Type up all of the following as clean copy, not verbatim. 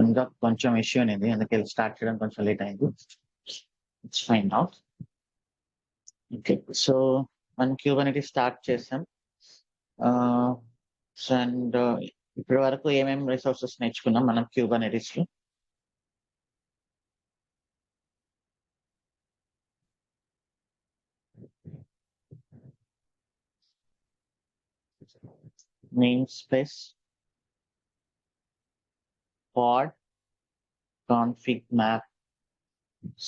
ఇంకా కొంచెం ఇష్యూ అనేది అందుకే స్టార్ట్ చేయడం కొంచెం లేట్ అయింది. It's fine now. Okay, so మనం క్యూబర్నెటీస్ స్టార్ట్ చేసాం. అండ్ ఇప్పటి వరకు ఏమేమి రిసోర్సెస్ నేర్చుకున్నాం మనం క్యూబర్నెటీస్ లో? Name space, pod, config map,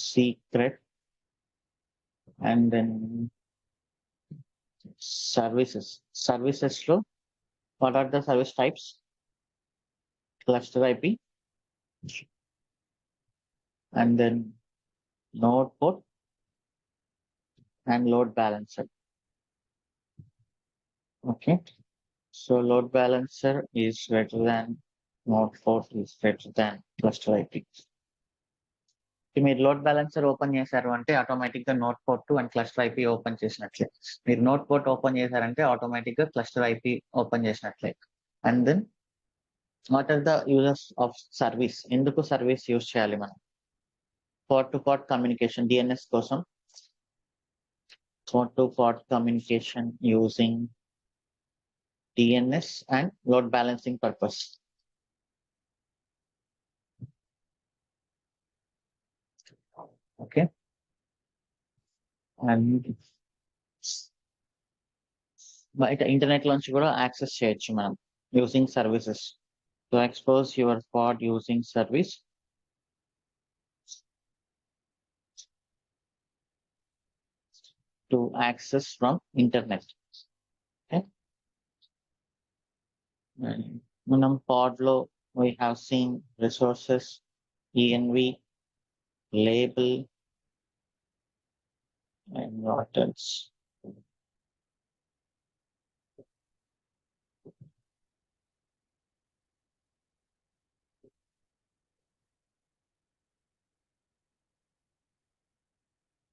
secret, and then services. Services లో what are the service types? Cluster IP, and then node port and load balancer. Okay, so load balancer is greater than node port is greater than cluster IP. మీరు load balancer open చేశారు అంటే automatic గా node port and cluster IP open చేసినట్లే. మీరు node port open చేశారంటే automatic గా cluster IP open చేసినట్లే. And then what are the uses of service? ఎందుకు సర్వీస్ యూజ్ చేయాలి మనం? Port to port communication, DNS కోసం. Port to port communication using DNS and load balancing purpose. Okay, and బయట internet నుంచి కూడా access చేయొచ్చు మనం using services. To expose your pod using service, to access from internet. Okay, మనం pod లో we have seen resources, env, label, and what else?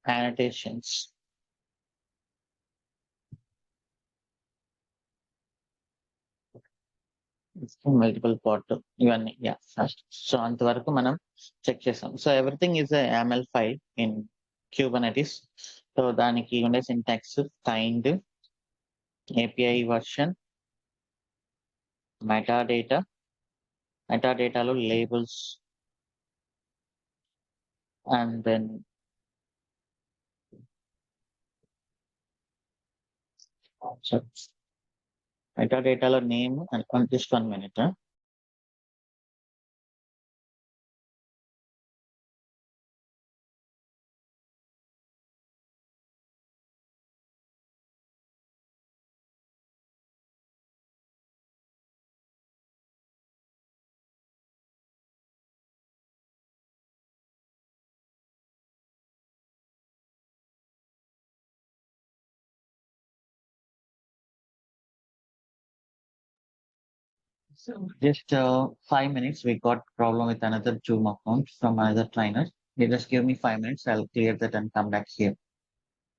Annotations. Multiple part ఇవన్నీ. Yeah, so అంతవరకు మనం చెక్ చేసాం. So everything is YAML file in Kubernetes. So దానికి ఉండే syntax kind, API version, metadata. మెటాడేటాలో labels, and then మెటాడేటాలో name and just 1 minute. So just 5 minutes. We got problem with another Zoom account from another trainer. You just give me 5 minutes. I'll clear that and come back here.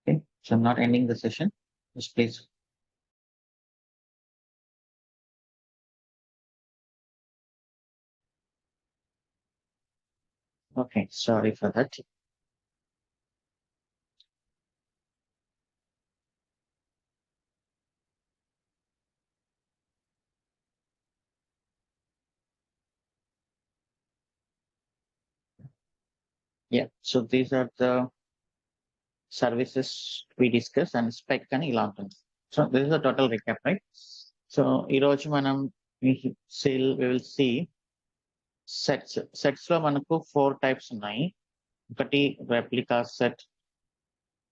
Okay. So I'm not ending the session. Just please. Okay. Sorry for that. Yeah. So these are the services we discussed and spec and ఇలా ఉంటుంది. So this is a total recap, right? So ఈరోజు మనం we will see sets. Sets లో మనకు 4 types ఉన్నాయి. ఒకటి replica set,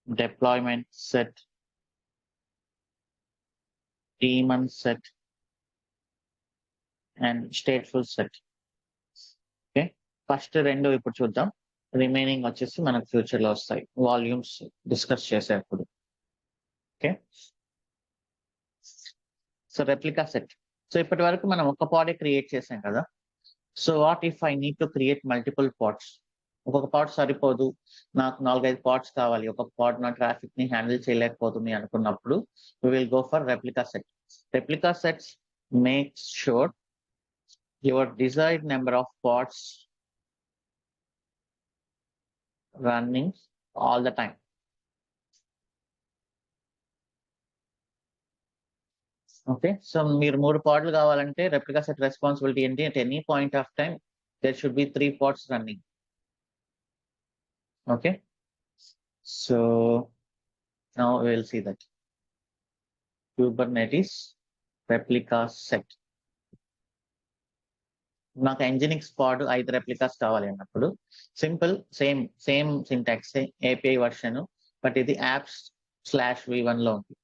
deployment set, daemon set, and stateful set. Okay, first రెండు ఇప్పుడు చూద్దాం. రిమైనింగ్ వచ్చేసి మనకు ఫ్యూచర్ లో వస్తాయి, వాల్యూమ్స్ డిస్కస్ చేసేటప్పుడు. Okay, so replica set. So ఇప్పటి వరకు మనం ఒక పాడే క్రియేట్ చేసాం కదా. So what if I need to create multiple pods? ఒక్కొక్క పాడ్ సరిపోదు, నాకు 4-5 పాడ్స్ కావాలి, ఒక పాడ్ నా ట్రాఫిక్ ని హ్యాండిల్ చేయలేకపోతుంది అనుకున్నప్పుడు we will go for replica set. Replica sets makes sure your desired number of pods running all the time. Okay. So మీరు 3 పాడ్లు కావాలంటే రెప్లికా సెట్ రెస్పాన్సిబిలిటీ ఏంటి? At any point of time there should be 3 pods running. Okay. So now we will see that. Kubernetes replica set. నాకు Nginx pod 5 replicas కావాలి అన్నప్పుడు simple same syntax API version, but ఇది apps/v1 లో ఉంది.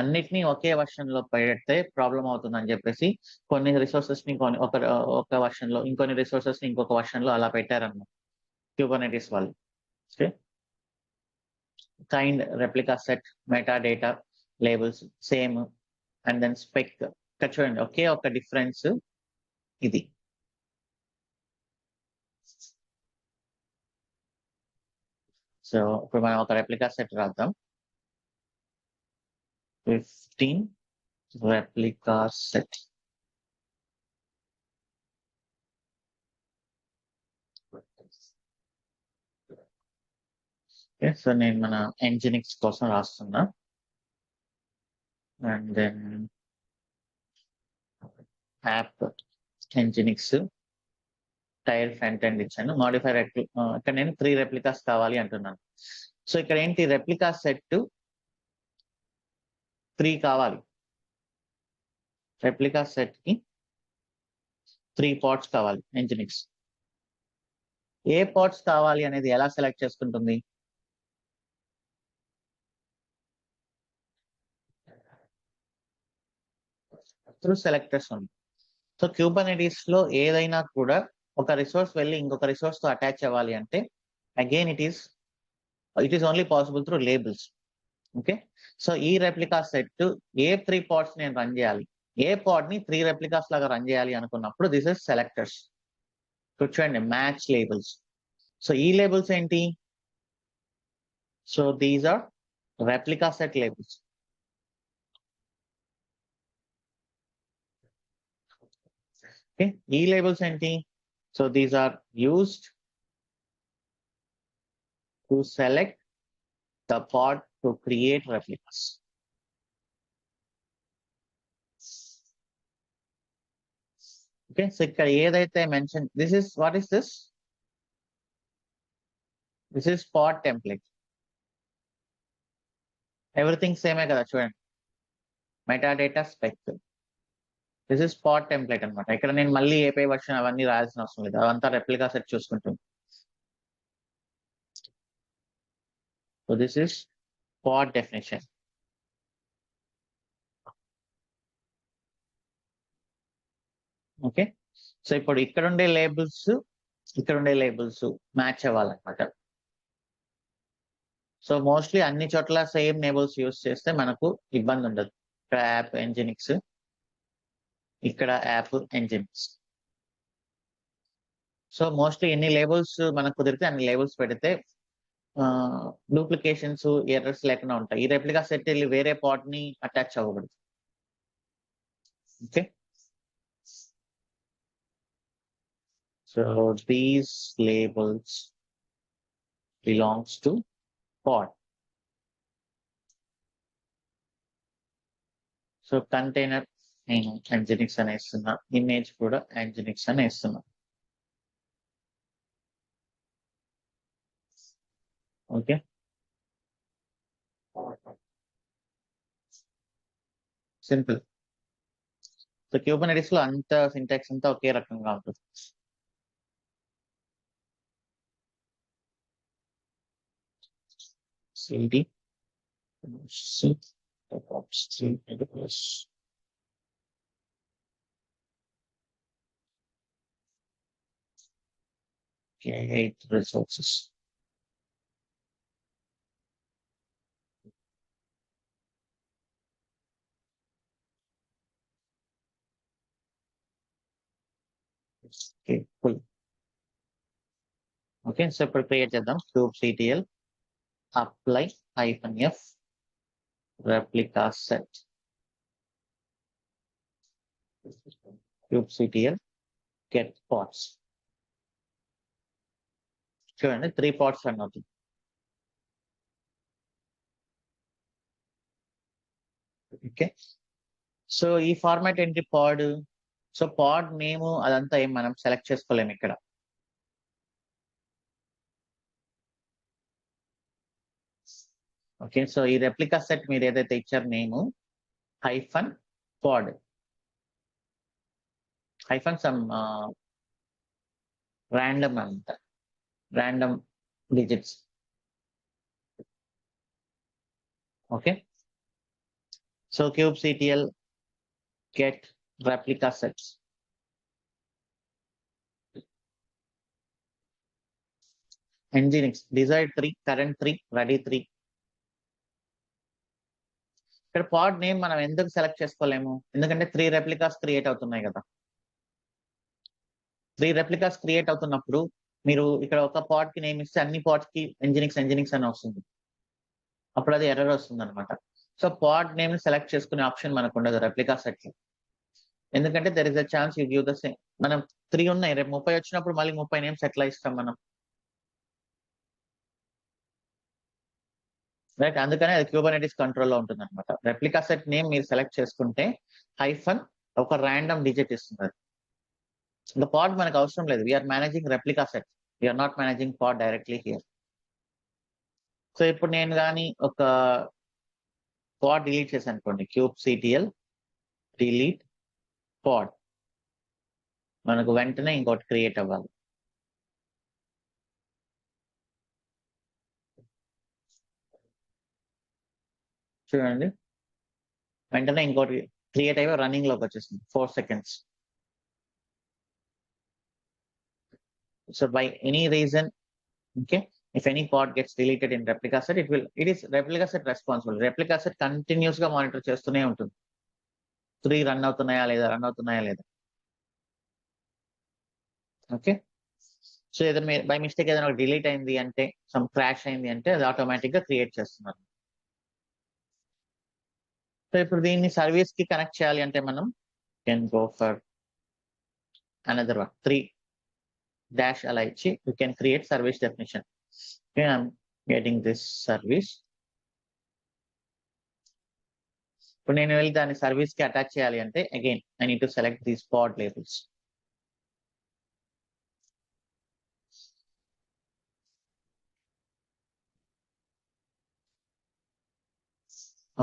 అన్నిటినీ ఒకే version లో పెడితే problem అవుతుందని చెప్పేసి కొన్ని రిసోర్సెస్ ని ఒక వర్షన్ లో, ఇంకొన్ని రిసోర్సెస్ ని ఇంకొక వర్షన్ లో అలా పెట్టారన్నమాట Kubernetes వాళ్ళు. Okay. Kind replica set metadata labels same and then spec. ఇక్కడ చూడండి ఒకే ఒక డిఫరెన్స్ ఇది. సో ఇప్పుడు మనం ఒక రెప్లికా సెట్ రాద్దాం. 15 రెప్లికా సెట్. సో నేను మన Nginx కోసం రాస్తున్నా. And then app Nginx tier front end ఇచ్చాను. మాడిఫై ఇక్కడ నేను 3 రెప్లికాస్ కావాలి అంటున్నాను. సో ఇక్కడ ఏంటి రెప్లికా సెట్ 3 కావాలి. రెప్లికా సెట్ కి 3 పాడ్స్ కావాలి Nginx. ఏ పాడ్స్ కావాలి అనేది ఎలా సెలెక్ట్ చేసుకుంటుంది? త్రూ సెలెక్టర్స్ ఉంది. సో Kubernetes లో ఏదైనా కూడా ఒక రిసోర్స్ వెళ్ళి ఇంకొక రిసోర్స్ తో అటాచ్ అవ్వాలి అంటే again it is only possible through labels. Okay. So ఈ రెప్లికా సెట్ ఏ 3 పాడ్స్ నేను రన్ చేయాలి, ఏ పాడ్ ని 3 రెప్లికాస్ లాగా రన్ చేయాలి అనుకున్నప్పుడు దిస్ ఇస్ సెలెక్టర్స్. చూడండి మ్యాచ్ లేబుల్స్. సో ఈ లేబుల్స్ ఏంటి? So these are replica set labels. Okay. ఈ లేబుల్స్ ఏంటి? So these are used to select the pod to create replicas. Okay. So ఇక్కడ ఏదైతే mention what is this is pod template. Everything సేమే కదా చూడండి. Metadata spec. This is pod template అనమాట. ఇక్కడ నేను మళ్ళీ ఏపీఐ వర్షన్ అవన్నీ రాయాల్సిన అవసరం లేదు, అవంతా రెప్లికా సెట్ చూసుకుంటుంది. So this is pod definition. Okay. So ఇప్పుడు ఇక్కడ ఉండే లేబుల్స్ మ్యాచ్ అవ్వాలన్నమాట. సో మోస్ట్లీ అన్ని చోట్ల సేమ్ లేబుల్స్ యూస్ చేస్తే మనకు ఇబ్బంది ఉండదు. ఇక్కడ యాప్ Nginx, ఇక్కడ యాప్ Nginx. సో మోస్ట్లీ ఎన్ని లేబుల్స్ మనకు కుదిరితే అన్ని లేబుల్స్ పెడితే డూప్లికేషన్స్ ఎర్రర్స్ లేకుండా ఉంటాయి. ఈ రెప్లికా సెట్ వెళ్ళి వేరే పాడ్ ని అటాచ్ అవ్వకూడదు. Okay. So these labels belongs to pod. So container నేను Nginx అని ఇస్తున్నా, ఇమేజ్ కూడా Nginx అని ఇస్తున్నా. ఓకే. సింపుల్. సో Kubernetes లో అంత సింటాక్స్ అంతా ఒకే రకంగా ఉంటుంది. cd create resources. Okay, cool. Okay. So ఇప్పుడు క్రియేట్ చేద్దాం. kubectl apply -f replica set. kubectl get pods. చూడండి 3 pods రన్ అవుతుంది. ఓకే, సో ఈ ఫార్మాట్ ఏంటి పాడ్. సో పాడ్ నేమ్ అదంతా ఏం మనం సెలెక్ట్ చేసుకోలేము ఇక్కడ. ఓకే, సో ఈ రెప్లికా సెట్ మీరు ఏదైతే ఇచ్చారు నేమ్ హైఫన్ పాడ్ హైఫన్ సమ్ ర్యాండమ్ అంత random digits. Okay, so kubectl get replica sets. nginx desired 3, current 3, ready 3. ఇక్కడ పాడ్ నేమ్ మనం ఎందుకు సెలెక్ట్ చేసుకోలేము, ఎందుకంటే 3 రెప్లికాస్ క్రియేట్ అవుతున్నాయి కదా. 3 రెప్లికాస్ క్రియేట్ అవుతున్నప్పుడు మీరు ఇక్కడ ఒక పాడ్ కి నేమ్ ఇస్తే అన్ని పాడ్స్ కి nginx అని వస్తుంది, అప్పుడు అది ఎర్రర్ వస్తుంది అనమాట. సో పాడ్ నేమ్ సెలెక్ట్ చేసుకునే ఆప్షన్ మనకు ఉండదు రెప్లికా సెట్ లో, ఎందుకంటే there is a chance you give the same. మనం 3 ఉన్నాయి, రేపు 30 వచ్చినప్పుడు మళ్ళీ 30 నేమ్స్ ఎట్లా ఇస్తాం మనం, రైట్. అందుకనే అది క్యూబర్నెటిస్ కంట్రోల్లో ఉంటుంది అనమాట. రెప్లికా సెట్ నేమ్ మీరు సెలెక్ట్ చేసుకుంటే హైఫన్ ఒక ర్యాండమ్ డిజిట్ ఇస్తుంది. ఇంకా పాడ్ మనకు అవసరం లేదు, we're managing replica set, we're not managing pod directly here. So ఇప్పుడు నేను కానీ ఒక పాడ్ డిలీట్ చేశాను అనుకోండి, kubectl delete pod, మనకు వెంటనే ఇంకోటి క్రియేట్ అవ్వాలి. చూడండి వెంటనే ఇంకోటి క్రియేట్ అయ్యి రన్నింగ్ లోకి వచ్చేసింది 4 seconds. So by any reason, okay, if any pod gets deleted in replica set, it is replica set responsible. replica set continuous గా మానిటర్ చేస్తూనే ఉంటుంది 3 రన్ అవుతున్నాయా లేదా. ఓకే, సో ఏదైనా బై మిస్టేక్ ఏదైనా డిలీట్ అయింది అంటే, సమ్ క్రాష్ అయింది అంటే అది ఆటోమేటిక్ గా క్రియేట్ చేస్తున్నారు. సో ఇప్పుడు దీన్ని సర్వీస్ కి కనెక్ట్ చేయాలి అంటే మనం can go for another one 3 dash అలా ఇచ్చి you can create service definition. Okay, I'm getting this service. ఇప్పుడు నేను వెళ్ళి దాన్ని సర్వీస్ కి అటాచ్ చేయాలి అంటే again I need to select these pod labels.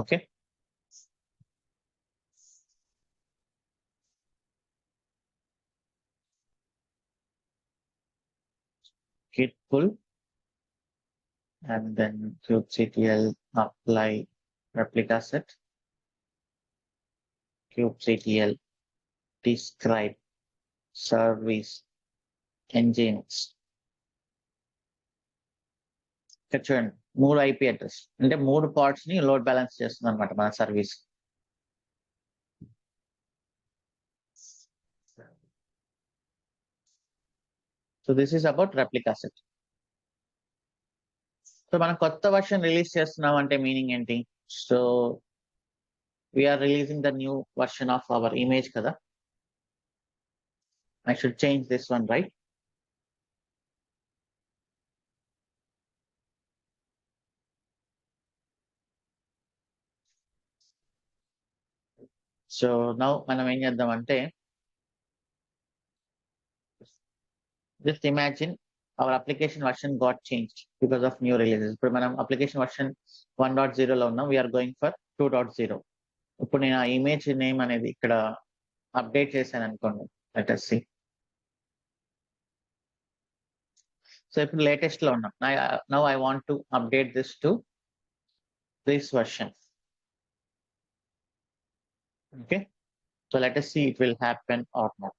Okay, git pull and then kubectl apply replica set, kubectl describe service nginx. ఇక్కడ చూడండి 3 IP address అంటే 3 పార్ట్స్ ని లోడ్ బ్యాలెన్స్ చేస్తుంది అనమాట మన service. So this is about replica set. So మనం కొత్త version release చేస్తున్నాం అంటే మీనింగ్ ఏంటి, so we're releasing the new version of our image కదా. I should change this one, right? So now మనం ఏం చేద్దాం అంటే, just imagine our application version got changed because of new releases. ఇప్పుడు మనం అప్లికేషన్ వర్షన్ 1.0 లో ఉన్నాం, వీఆర్ గోయింగ్ ఫర్ 2.0. ఇప్పుడు నేను ఆ ఇమేజ్ నేమ్ అనేది ఇక్కడ అప్డేట్ చేశాను అనుకోండి, లెట్ us see. సో ఇప్పుడు లేటెస్ట్ లో ఉన్నాం, now I want to update this to this version. Okay, so let us see it will happen or not.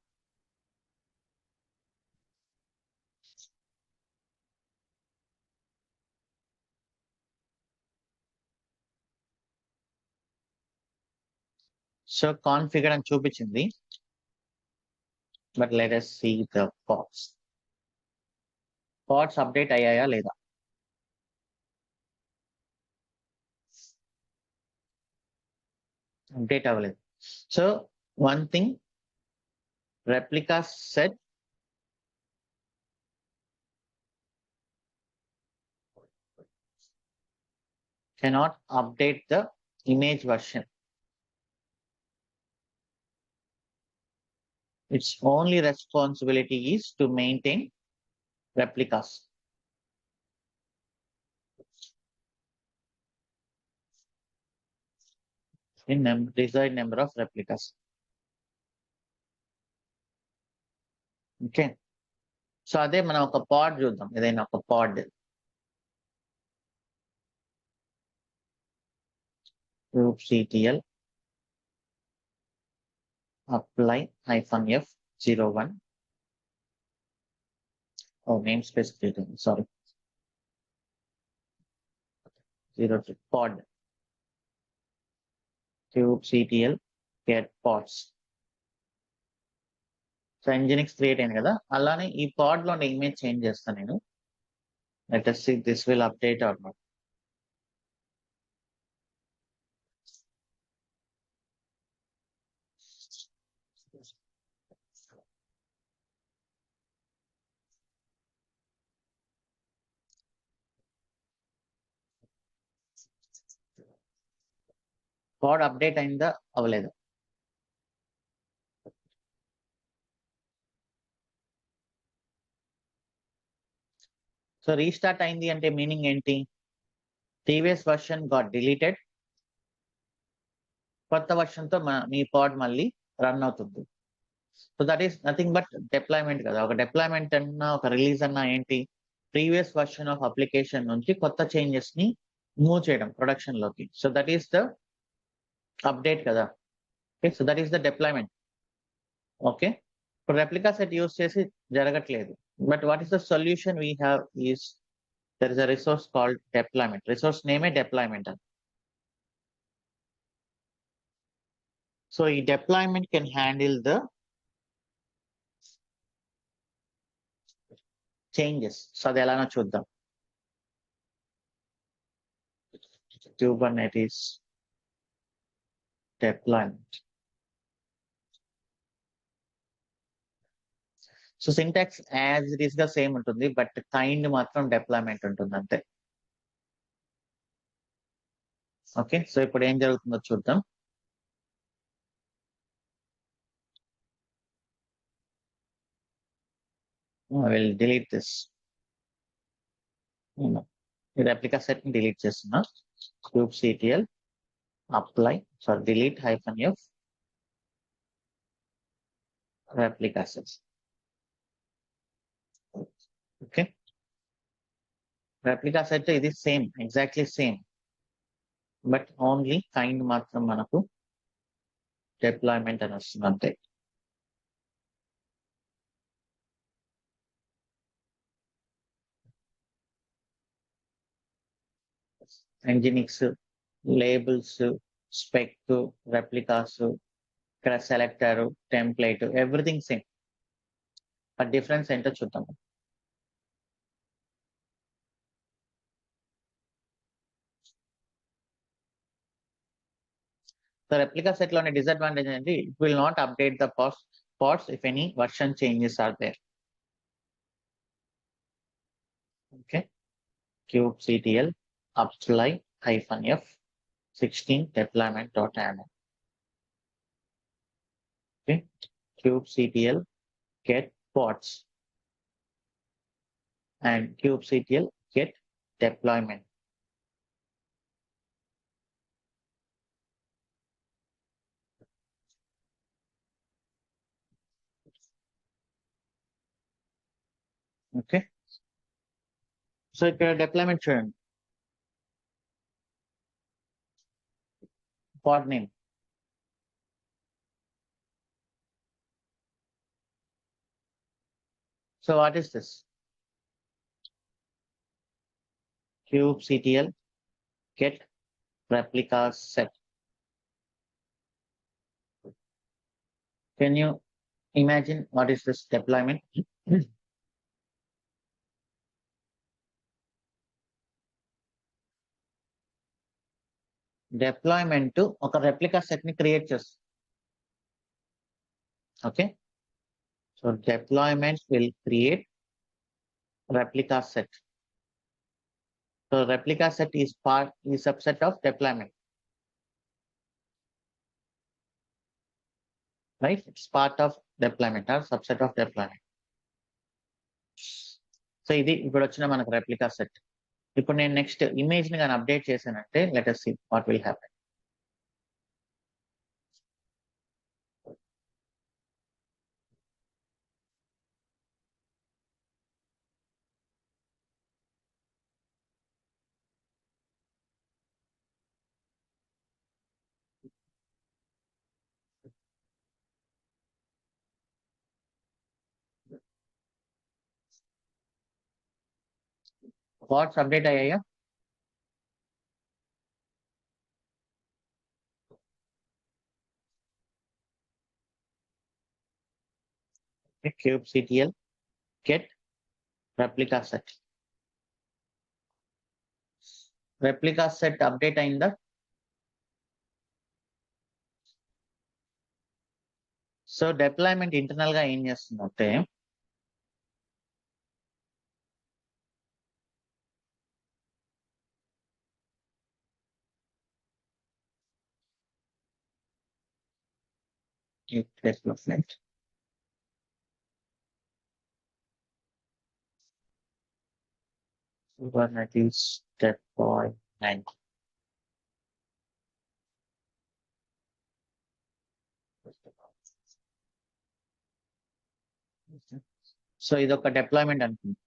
So configure అని చూపించింది, but let us see the pods. Pods update అయ్యాయా లేదా. Update అవ్వలేదు. So one thing, replica set cannot update the image version. Its only responsibility is to maintain replicas. In desired number of replicas. Okay, so అదే మనం ఒక పాడ్ చూద్దాం, ఏదైనా ఒక పాడ్ kubectl apply -f01 namespace creating, sorry, 02 pod kubectl get pods. So nginx create అయింది కదా, అలానే ఈ పాడ్ లో ఇమేజ్ చేంజ్ చేస్తాను నేను. Let us see this will update or not. Pod update అయిందా అవ్వలేదు. సో రీస్టార్ట్ అయింది అంటే మీనింగ్ ఏంటి? ప్రీవియస్ వర్షన్ గాట్ డిలీటెడ్, కొత్త వర్షన్ తో మీ పాడ్ మళ్ళీ రన్ అవుతుంది. So that is nothing but deployment కదా. ఒక డిప్లాయ్మెంట్ అన్నా ఒక రిలీజ్ అన్నా ఏంటి, ప్రీవియస్ వర్షన్ ఆఫ్ అప్లికేషన్ నుంచి కొత్త చేంజెస్ ని మూవ్ చేయడం ప్రొడక్షన్ లోకి. So that is the update కదా. Okay, so that is the deployment. Okay, ఇప్పుడు రెప్లికా సెట్ యూస్ చేసి జరగట్లేదు. But what is the solution we have is there is a resource called deployment. Resource నేమే deployment అని. So ఈ deployment can handle the changes. So అది ఎలానో చూద్దాం. Kubernetes deployment. So syntax as it is గా same ఉంటుంది, but kind మాత్రం deployment ఉంటుంది అంతే. ఓకే, సో ఇప్పుడు ఏం జరుగుతుందో చూద్దాం. I will delete this. ఈ రెప్లికా సెట్ ని డిలీట్ చేస్తున్నా. kubectl apply delete -f replica sets. Okay, replica set ఇది same, exactly same, but only kind మాత్రం మనకు డిప్లాయ్మెంట్ అని వస్తుంది అంతే. nginx లేబుల్స్, స్పెక్, రెప్లికాస్, ఇక్కడ సెలెక్టర్, టెంప్లేట్, ఎవ్రీథింగ్ సేమ్. ఆ డిఫరెన్స్ ఏంటో చూద్దాం. సో రెప్లికా సెట్ లోని డిసడ్వాంటేజ్ ఏంటి? It will not update the pods if any version changes are there. Okay, kubectl apply -f16 deployment.yaml. Okay, kubectl get pods and kubectl get deployment. Okay, so ఇక్కడ deployment చూడండి. pod name, so what is this? kubectl get replica set. Can you imagine what is this deployment? Deployment ఒక replica set ని create చేస్తుంది. Okay, so deployment will create replica set. So replica set is subset of deployment, right? It's part of deployment or subset of deployment. So ఇది ఇప్పుడు వచ్చిన మనకు replica set. ఇప్పుడు నేను next image ని కానీ అప్డేట్ చేశానంటే let us see what will happen. What's update అయ్యాయా? kubectl get replica set. Replica set update అయిందా? సో డిప్లాయ్మెంట్ ఇంటర్నల్ గా ఏం చేస్తుందంటే డెవలప్మెంట్ Kubernetes deployment. సో ఇది ఒక డిప్లాయ్మెంట్ అనుకుంది.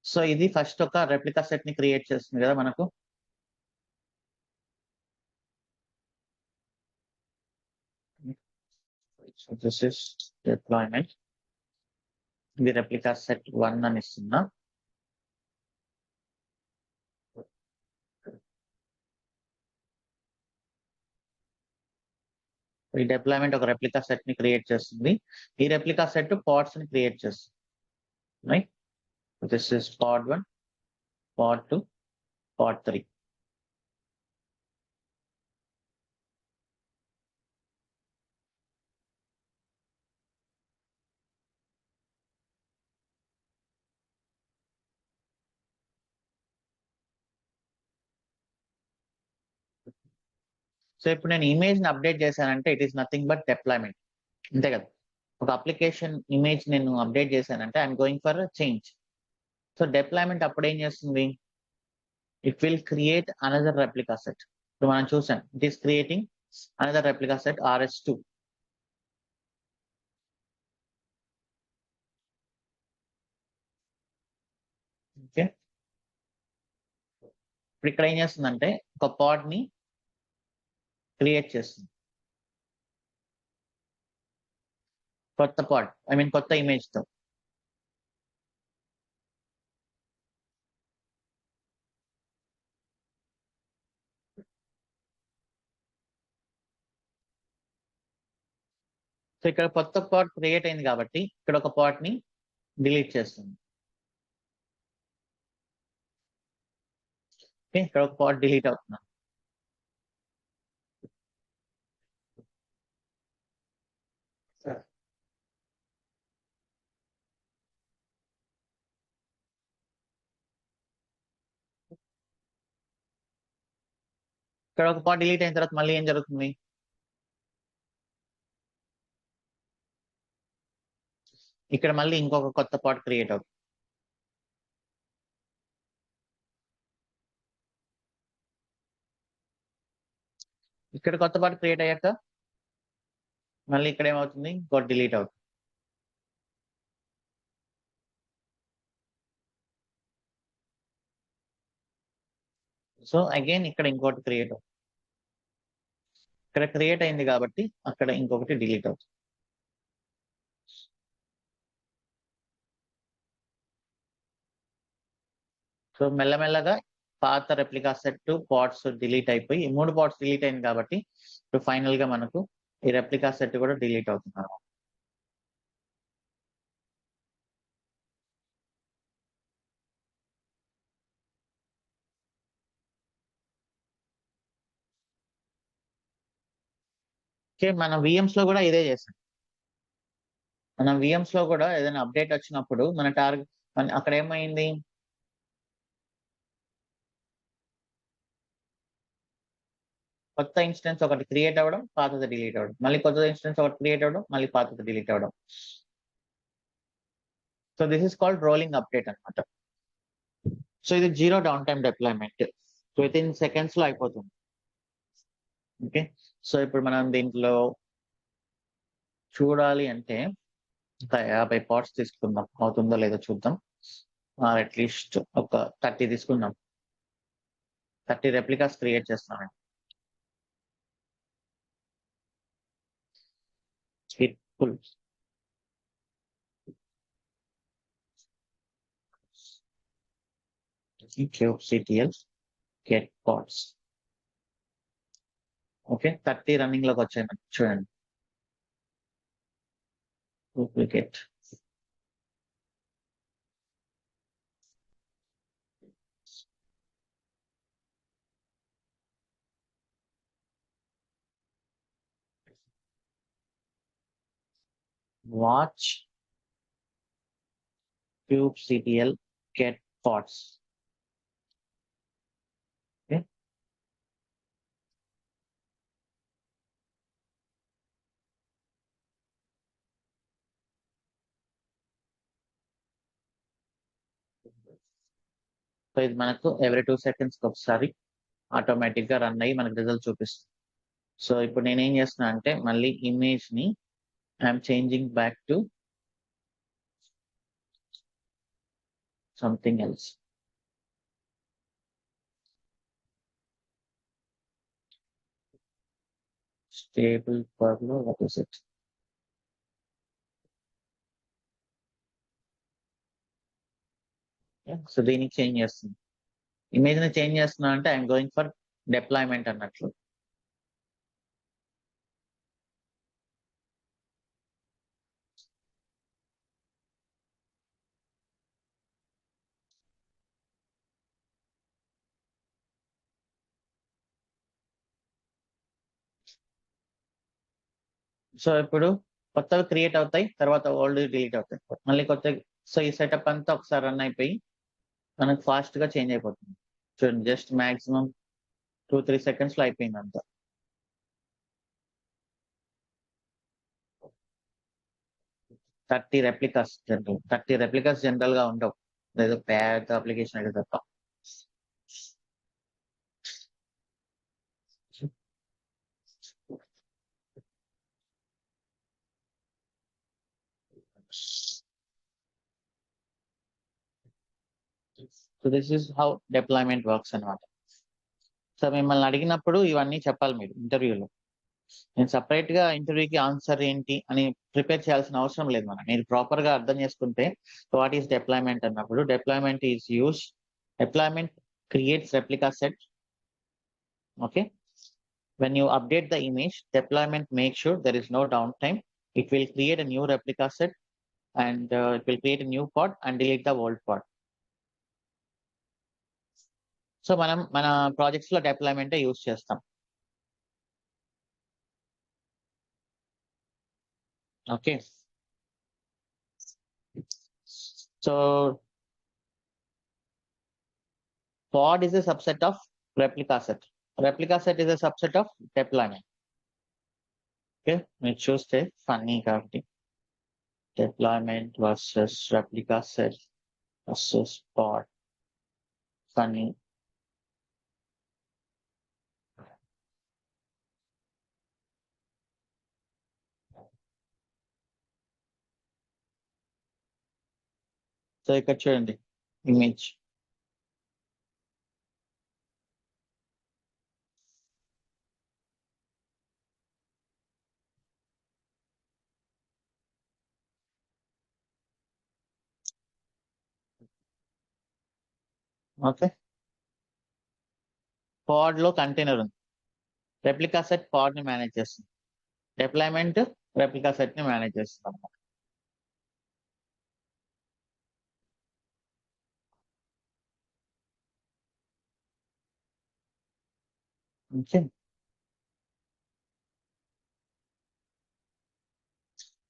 సో ఇది ఫస్ట్ ఒక రెప్లికా సెట్ ని క్రియేట్ చేస్తుంది కదా మనకు. So this is deployment. ఇది రెప్లికా సెట్ 1 అని ఇస్తున్నా. ఈ డిప్లాయ్మెంట్ ఒక రెప్లికా సెట్ ని క్రియేట్ చేస్తుంది. ఈ రెప్లికా సెట్ పాడ్స్ ని క్రియేట్ చేస్తుంది, right? This is pod 1, pod 2, pod 3. So ఇప్పుడు నేను ఇమేజ్ ని అప్డేట్ చేశానంటే it is nothing but deployment, అంతే కదా? ఒక అప్లికేషన్ ఇమేజ్ నేను అప్డేట్ చేశానంటే I'm going for change. So deployment అప్పుడు ఏం చేస్తుంది? It will create another replica set. ఇప్పుడు మనం చూసాం, it is creating another replica set RS2. Okay, ఇప్పుడు ఇక్కడ ఏం చేస్తుందంటే ఒక పాడ్ ని క్రియేట్ చేస్తుంది, కొత్త పాడ్, ఐ మీన్ కొత్త ఇమేజ్ తో. సో ఇక్కడ కొత్త పాడ్ క్రియేట్ అయింది కాబట్టి ఇక్కడ ఒక పాడ్ ని డిలీట్ చేస్తుంది. ఓకే, ఇక్కడ ఒక పాడ్ డిలీట్ అవుతుంది. ఇక్కడ ఒక పాడ్ డిలీట్ అయిన తర్వాత మళ్ళీ ఏం జరుగుతుంది? ఇక్కడ మళ్ళీ ఇంకొక కొత్త పాడ్ క్రియేట్ అవుతుంది. ఇక్కడ కొత్త పాడ్ క్రియేట్ అయ్యాక మళ్ళీ ఇక్కడ ఏమవుతుంది? ఇంకోటి డిలీట్ అవుతుంది. సో అగైన్ ఇక్కడ ఇంకోటి క్రియేట్ అవుతుంది. ఇక్కడ క్రియేట్ అయింది కాబట్టి అక్కడ ఇంకొకటి డిలీట్ అవుతుంది. సో మెల్లమెల్లగా పాత రెప్లికా సెట్ పార్ట్స్ డిలీట్ అయిపోయి, ఈ 3 పార్ట్స్ డిలీట్ అయింది కాబట్టి ఇప్పుడు ఫైనల్ గా మనకు ఈ రెప్లికా సెట్ కూడా డిలీట్ అవుతుంది. ఓకే, మనం VMs లో కూడా ఇదే చేసాం. మనం VMs లో కూడా ఏదైనా అప్డేట్ వచ్చినప్పుడు మన టార్గెట్ అక్కడ ఏమైంది? కొత్త ఇన్స్టెన్స్ ఒకటి క్రియేట్ అవ్వడం, పాతది డిలీట్ అవ్వడం, మళ్ళీ కొత్త ఇన్స్టెన్స్ ఒకటి క్రియేట్ అవ్వడం, మళ్ళీ పాతది డిలీట్ అవ్వడం. So this is called rolling update అనమాట. సో ఇది zero down time deployment. So with in seconds లో అయిపోతుంది. ఓకే, సో ఇప్పుడు మనం దీంట్లో చూడాలి అంటే ఒక 50 పార్ట్స్ తీసుకుందాం, అవుతుందో లేదో చూద్దాం. అట్లీస్ట్ ఒక 30 తీసుకుందాం. 30 రెప్లికాస్ క్రియేట్ చేస్తున్నాను. Full kubectl get parts. Okay, 30 running లోకి వచ్చాయి మనకి, చూడండి. Duplicate. Watch kubectl get parts. Okay, so ఇది మనకు ఎవ్రీ 2 సెకండ్స్ ఒకసారి ఆటోమేటిక్ గా రన్ అయ్యి మనకు రిజల్ట్ చూపిస్తుంది. సో ఇప్పుడు నేనేం చేస్తున్నా అంటే మళ్ళీ ఇమేజ్ ని I'm changing back to something else. Stable పర్లో వాట్ ఇస్ ఇట్? సో దీనికి చేంజ్ చేస్తుంది. ఇమేజ్ ని చేంజ్ చేస్తున్నా అంటే ఐఎమ్ గోయింగ్ ఫర్ డిప్లాయ్మెంట్ అన్నట్లు. సో ఇప్పుడు కొత్తవి క్రియేట్ అవుతాయి, తర్వాత ఓల్డ్ డిలీట్ అవుతాయి, మళ్ళీ కొత్త. సో ఈ సెటప్ అంతా ఒకసారి రన్ అయిపోయి మనకు ఫాస్ట్ గా చేంజ్ అయిపోతుంది. చూడండి, జస్ట్ మాక్సిమం 2-3 సెకండ్స్ లో అయిపోయింది అంతా. థర్టీ రెప్లికాస్ జనరల్ గా ఉండవు, ఏదో పెద్ద అప్లికేషన్ అయితే తప్ప. So this is how deployment works అనమాట. సో మిమ్మల్ని అడిగినప్పుడు ఇవన్నీ చెప్పాలి మీరు ఇంటర్వ్యూలో. నేను సపరేట్ గా ఇంటర్వ్యూకి ఆన్సర్ ఏంటి అని ప్రిపేర్ చేయాల్సిన అవసరం లేదు. మీరు ప్రాపర్ గా అర్థం చేసుకుంటే వాట్ ఈస్ డిప్లాయ్మెంట్ అన్నప్పుడు, deployment creates replica set. Okay, when you update the image, deployment makes sure there is no downtime. It will create a new replica set and it will create a new pod and delete the old pod. So మనం మన projects లో deployment use చేస్తాం. Okay, so pod is a subset of replica set. Replica set is a subset of deployment. Okay, మీరు చూస్తే funny కాబట్టి deployment versus replica set versus pod. Funny. So ఇక్కడ చూడండి image. Okay, పాడ్ లో container ఉంది, replica set పాడ్ ని manage చేస్తుంది, deployment replica set ని మేనేజ్ చేస్తుంది. ఓకే,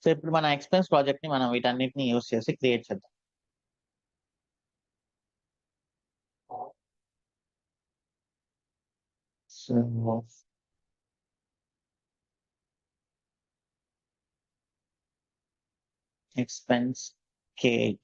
సో ఇప్పుడు మన ఎక్స్పెన్స్ ప్రాజెక్ట్ ని మనం వీటన్నిటిని యూస్ చేసి క్రియేట్ చేద్దాం. So expense K8.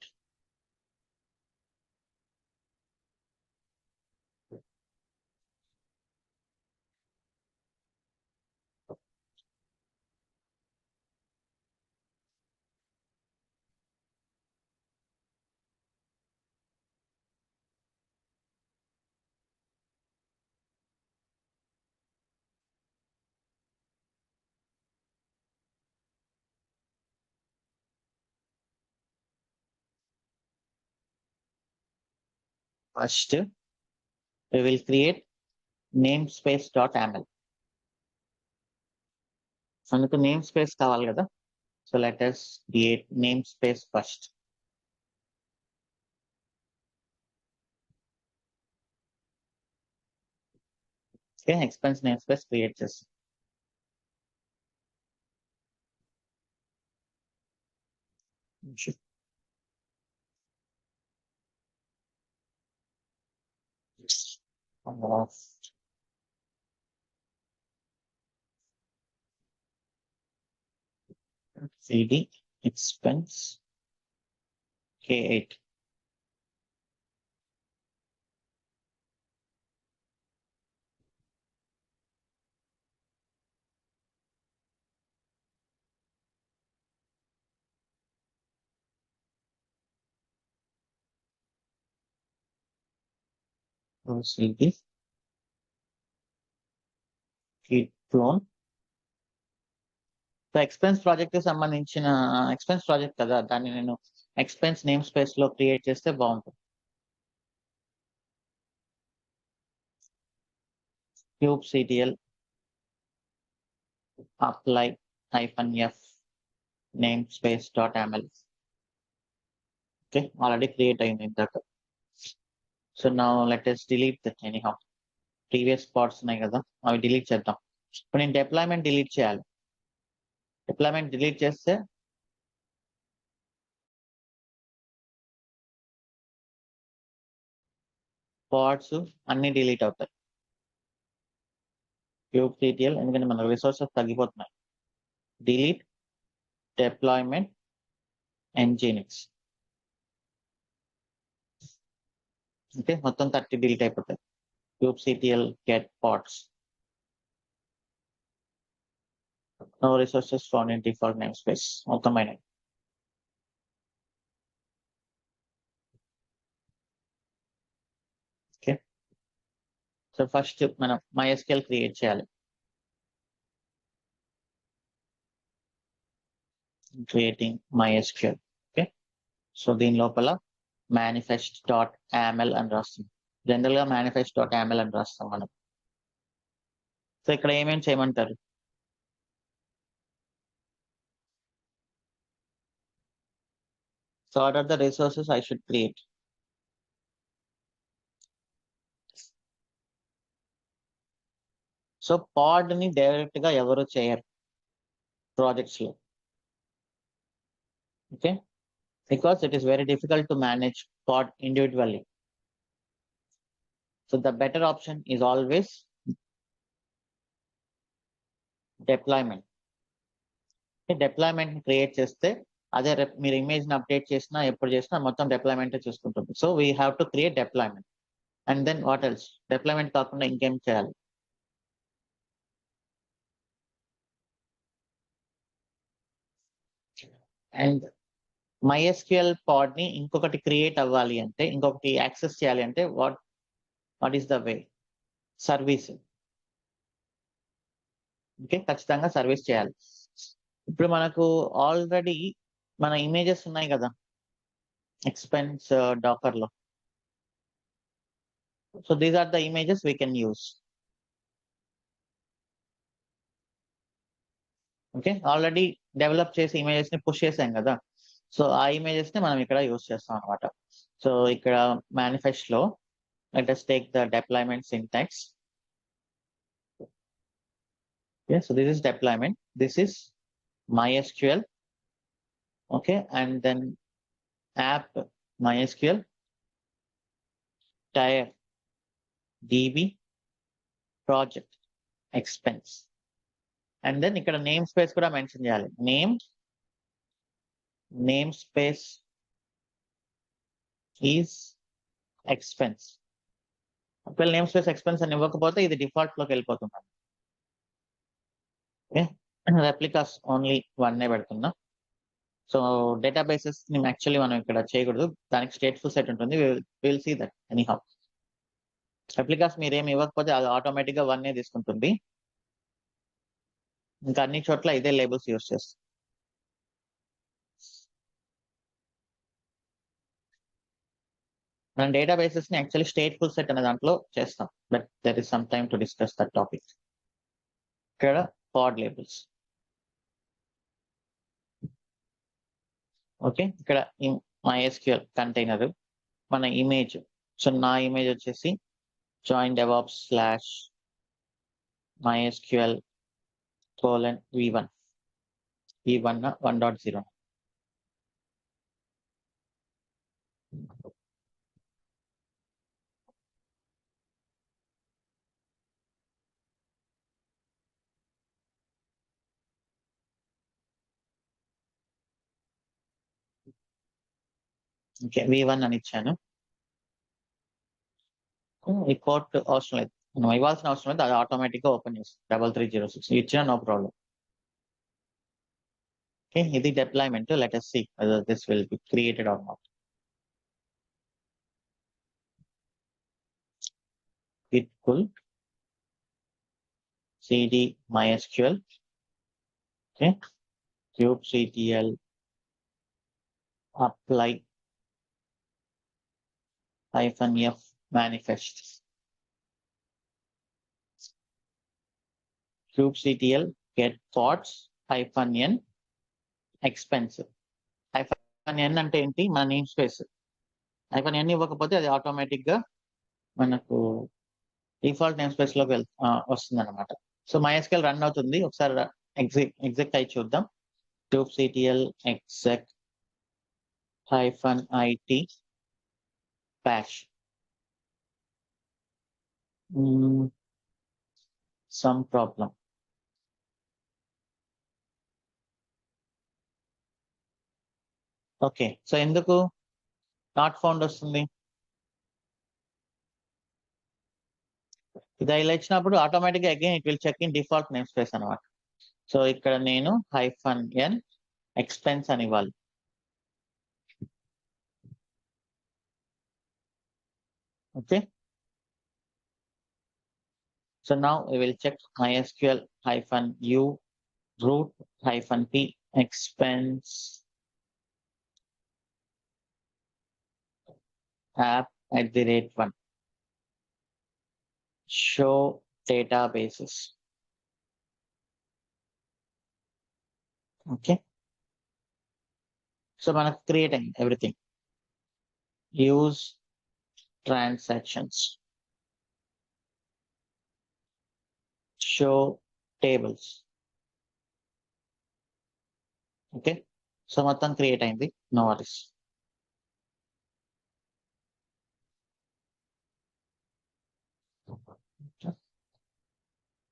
First, we will create namespace.aml. So అందుకు నేమ్ స్పేస్ కావాలి కదా. So let us create namespace first. Okay, expense namespace create చేస్తాం. cd expense K8. cd git clone. So expense project కి సంబంధించిన expense project కదా, దాన్ని నేను expense name space లో క్రియేట్ చేస్తే బాగుంటుంది. kubectl apply -f namespace.aml. Okay, already create అయింది ఇందాక. So now let us delete that anyhow. Previous parts ఉన్నాయి కదా, అవి డిలీట్ చేద్దాం. ఇప్పుడు నేను డిప్లాయ్మెంట్ డిలీట్ చేయాలి. డిప్లాయ్మెంట్ డిలీట్ చేస్తే పార్ట్స్ అన్ని డిలీట్ అవుతాయి. kubectl, ఎందుకంటే మన రిసోర్సెస్ తగ్గిపోతున్నాయి. Delete deployment nginx. ఓకే, మొత్తం 30 డిలీట్ అయిపోతాయి. kubectl get parts. No resources found in default namespace. మొత్తం అయినాయి. ఓకే, సో ఫస్ట్ మనం MySQL క్రియేట్ చేయాలి. Creating MySQL. ఓకే, సో దీని లోపల manifest.aml అని రాస్తాం. జనరల్ గా manifest.aml అని రాస్తాం మనం. సో ఇక్కడ ఏమేమి చేయమంటారు? So what are the resources I should create? So pod ని డైరెక్ట్ గా ఎవరు చేయరు ప్రాజెక్ట్స్ లో. Okay, because it is very difficult to manage pod individually. So the better option is always deployment. Deployment create చేస్తే అదే మీరు image ని update చేసినా ఎప్పుడు చేసినా మొత్తం డిప్లాయ్మెంట్ చూసుకుంటుంది. So we have to create deployment. And then what else? Deployment కాకుండా ఇంకేం చేయాలి? అండ్ MySQL పాడ్ ని ఇంకొకటి క్రియేట్ అవ్వాలి అంటే, ఇంకొకటి యాక్సెస్ చేయాలి అంటే what is the way? Service. Okay, ఖచ్చితంగా సర్వీస్ చేయాలి. ఇప్పుడు మనకు ఆల్రెడీ మన ఇమేజెస్ ఉన్నాయి కదా ఎక్స్పెన్స్ డాకర్ లో. So these are the images we can use. Okay, already develop చేసి ఇమేజెస్ ని పుష్ చేసాం కదా, సో ఆ ఇమేజెస్ ని మనం ఇక్కడ యూస్ చేస్తాం అనమాట. సో ఇక్కడ మేనిఫెస్ట్ లో let us take the deployment syntax. Okay, so this is deployment, this is MySQL. Okay, and then app MySQL tier db project expense. And then ఇక్కడ నేమ్ స్పేస్ కూడా mention చేయాలి. Name namespace is expense. ఒకవేళ name space expense అని ఇవ్వకపోతే ఇది default లోకి వెళ్ళిపోతుంది. Okay, replicas only one పెడుతున్నా. సో డేటాబేసెస్ ని యాక్చువల్లీ మనం ఇక్కడ చేయకూడదు, దానికి స్టేట్ఫుల్ సెట్ ఉంటుంది. Will see that anyhow. రెప్లికాస్ మీరేమి ఇవ్వకపోతే అది ఆటోమేటిక్ గా వన్ తీసుకుంటుంది. ఇంకా అన్ని చోట్ల ఇదే లేబుల్స్ యూస్ చేస్తాం. మనం డేటాబేసెస్ ని యాక్చువల్లీ స్టేట్ఫుల్ సెట్ అనే దాంట్లో చేస్తాం, but there is some time to discuss that topic. ఇక్కడ పాడ్ లేబుల్స్. ఓకే, ఇక్కడ MySQL కంటైనర్ మన ఇమేజ్. సో నా ఇమేజ్ వచ్చేసి join DevOps slash MySQL v1 1.0. Okay, v1 అని ఇచ్చాను. ఈ కోర్ట్ అవసరం లేదు, మనం ఇవ్వాల్సిన అవసరం లేదు, అది ఆటోమేటిక్ గా ఓపెన్ చేస్తుంది 3306 ఇచ్చినా నో ప్రాబ్లం. ఓకే, ఇది deployment. Let us see whether this will be created or not. Git pull cd MySQL, okay, kubectl apply -f manifest, kubectl get pods -n expense. -n అంటే ఏంటి? మన name space. -n ఇవ్వకపోతే అది automatic గా మనకు default name space లోకి వస్తుంది అనమాట. సో MySQL రన్ అవుతుంది, ఒకసారి ఎగ్జిక్ అయి చూద్దాం. kubectl exec -it bash. Some problem. Okay, so ఎందుకు నాట్ ఫౌండ్ వస్తుంది? ఇది ఇలా ఇచ్చినప్పుడు ఆటోమేటిక్ గా again it will check in default namespace అనమాట. సో ఇక్కడ నేను -n expense అని ఇవ్వాలి. Okay, so now we will check MySQL -u root -p expense app@1 show databases. Okay, so మనకు క్రియేట్ అయింది everything. Use transactions, show tables. Okay, so మొత్తం create అయింది, no worries.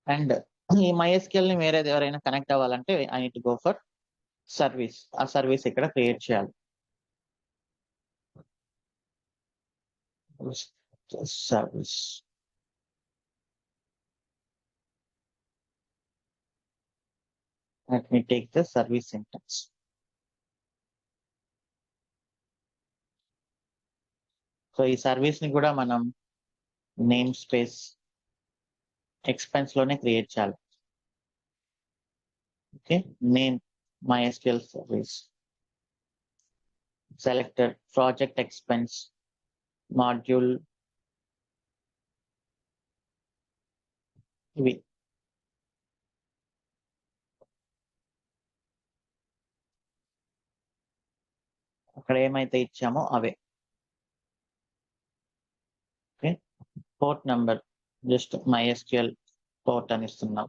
And ఈ MySQL ని వేరేది ఎవరైనా కనెక్ట్ అవ్వాలంటే I need to go for service. ఆ సర్వీస్ ఇక్కడ క్రియేట్ చేయాలి. Service let me take the service syntax. So ఈ సర్వీస్ ని కూడా మనం నేమ్ స్పేస్ ఎక్స్పెన్స్ లోనే క్రియేట్ చేయాలి. Okay, name MySQL service, selected project expense module, ఇవి అక్కడ ఏమైతే ఇచ్చామో అవే. Okay, port number just MySQL port అని ఇస్తున్నాం,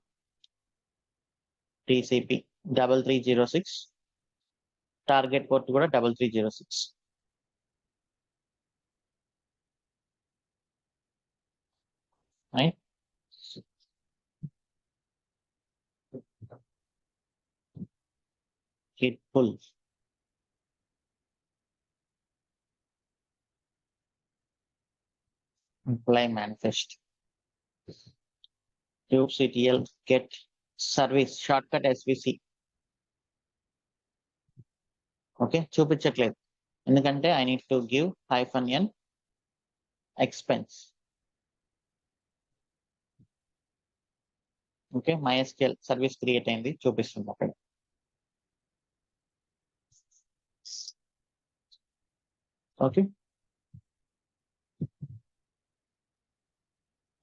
TCP 3306, టార్గెట్ పోర్ట్ కూడా 3306. Right, git pull apply manifest kubectl get service shortcut svc. Okay, చూపించట్లేదు ఎందుకంటే I need to give -n expense. Okay, MySQL service create అయింది చూపిస్తుంది అక్కడ. ఓకే,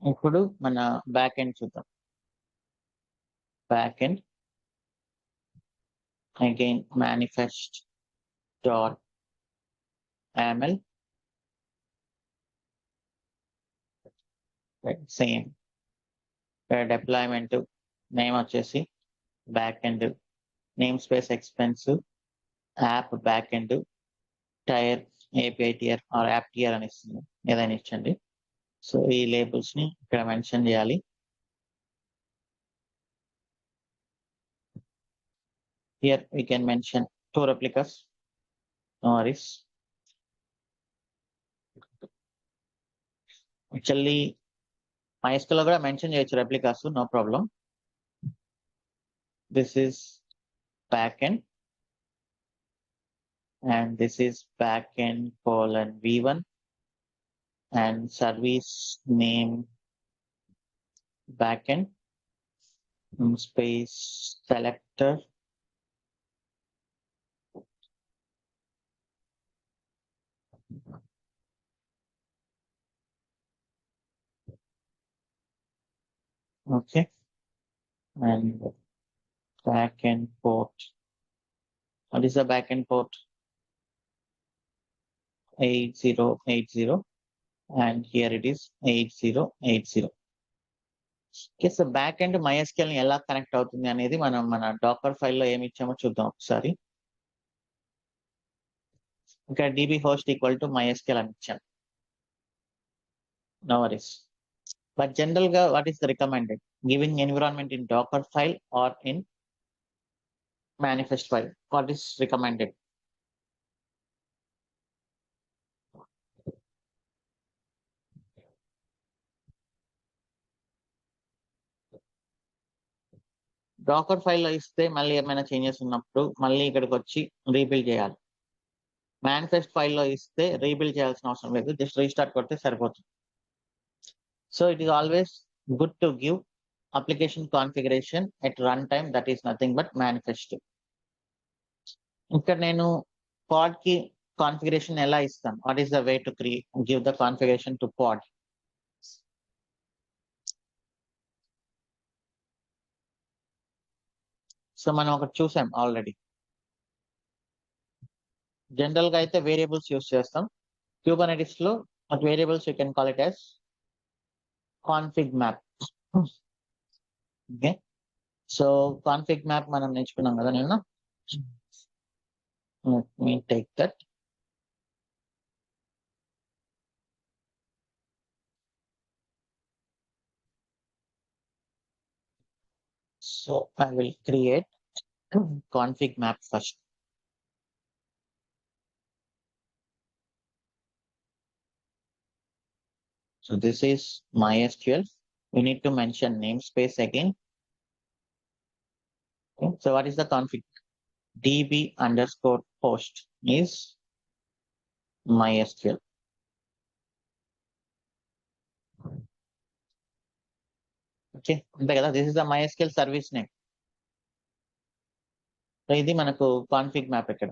ఇప్పుడు మన బ్యాక్ ఎండ్ చూద్దాం. Back end again manifest dot aml same deployment name వచ్చేసి back end name space expense app back end tier API tier or app tier అని ఇస్తుంది, ఏదైనా ఇచ్చండి. సో ఈ లేబుల్స్ ని ఇక్కడ మెన్షన్ చేయాలి. Here we can mention 2 replicas, no worries. Actually MySQL లో కూడా మెన్షన్ చేయొచ్చు replicas, no problem. This is back end and this is backend colon v1 and service name backend space selector okay and backend port. What is the backend port? 8080 and here it is 8080. Okay, so backend MySQL ని ఎలా connect అవుతుంది అనేది మనం మన Dakar ఫైల్లో ఏమి ఇచ్చామో చూద్దాం ఒకసారి. ఇక్కడ db host equal to MySQL అని ఇచ్చాం, no worries. But general గా what is the recommended? Giving environment in Docker file or in manifest file. What is recommended? Docker ఫైల్లో ఇస్తే మళ్ళీ ఏమైనా చేంజెస్ ఉన్నప్పుడు మళ్ళీ ఇక్కడికి వచ్చి రీబిల్డ్ చేయాలి. మేనిఫెస్ట్ ఫైల్లో ఇస్తే రీబిల్డ్ చేయాల్సిన అవసరం లేదు, జస్ట్ రీస్టార్ట్ కొడితే సరిపోతుంది. So it is always good to give application configuration at run time, that is nothing but manifest. ఇక్కడ నేను పాడ్ కి కాన్ఫిగరేషన్ ఎలా ఇస్తాను? What is the way to give the configuration to pod? So మనం ఒకటి చూసాం ఆల్రెడీ. జనరల్ గా అయితే వేరియబుల్స్ యూస్ చేస్తాం. Kubernetes లో variables you can call it as config map. Okay, so config map మనం నేర్చుకున్నాం కదా నిన్న. Let me take that. So I will create config map first. So this is MySQL. We need to mention namespace again. Okay. So what is the config? db underscore host is MySQL. Okay, అంతే కదా. This is the MySQL service name. So ఇది మనకు config map. ఇక్కడ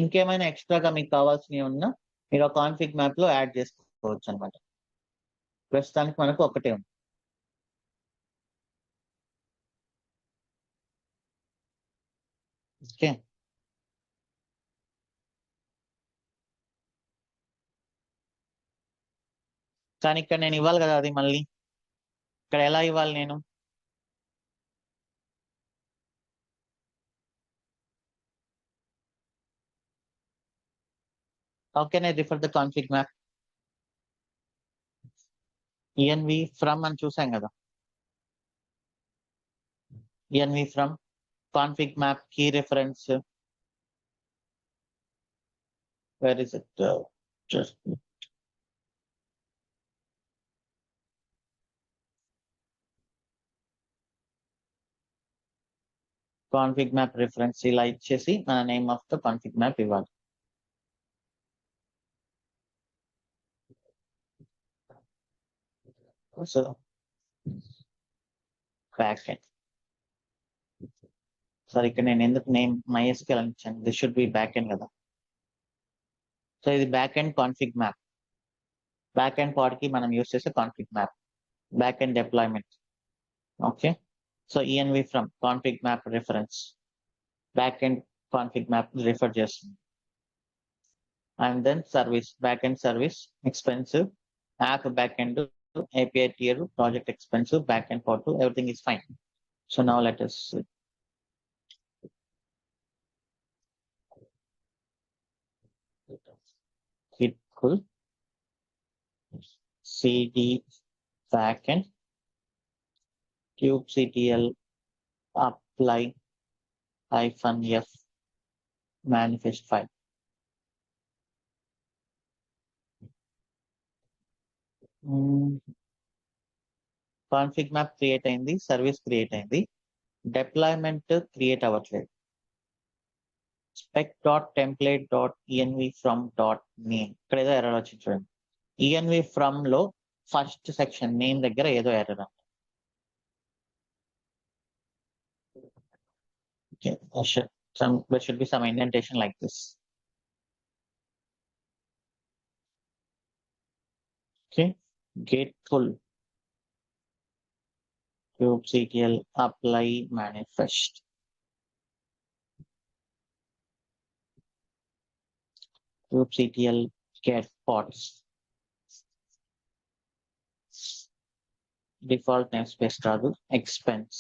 ఇంకేమైనా ఎక్స్ట్రాగా మీకు కావాల్సినవి ఉన్నా మీరు ఆ కాన్ఫిగ్ మ్యాప్ లో యాడ్ చేసుకోవచ్చు అనమాట. ప్రస్తుతానికి మనకు ఒకటే ఉంది. ఓకే, కానీ ఇక్కడ నేను ఇవ్వాలి కదా అది. మళ్ళీ ఇక్కడ ఎలా ఇవ్వాలి నేను? How can I refer the config map? env from అని చూసాం కదా. env from config map key reference. where is it? Just config map reference ఇలా ఇచ్చేసి మన name of the config map ఇవ్వాలి. So back end. సార్ ఇక్కడ నేను ఎందుకు నేమ్ MySQL అని ఇచ్చాను, this should be back end కదా. సో ఇది back end config map. Back end part కి మనం యూస్ చేసే config map, back end deployment. Okay, so env from config map reference back end config map refer చేస్తుంది. And then service, back end service expensive, app back end, API tier, project expensive, back end part 2, everything is fine. So now let us hit cool cd backend kubectl apply -f manifest file. Config map create అయింది, service create అయింది, deployment create అవ్వట్లేదు. spec.template.env from .name ఇక్కడ ఏదో error వచ్చి చూడండి. env from లో first section name దగ్గర ఏదో error. Okay, there should be some indentation like this. Okay, gate full kubectl apply manifest. kubectl get pods, default namespace కాదు, expense.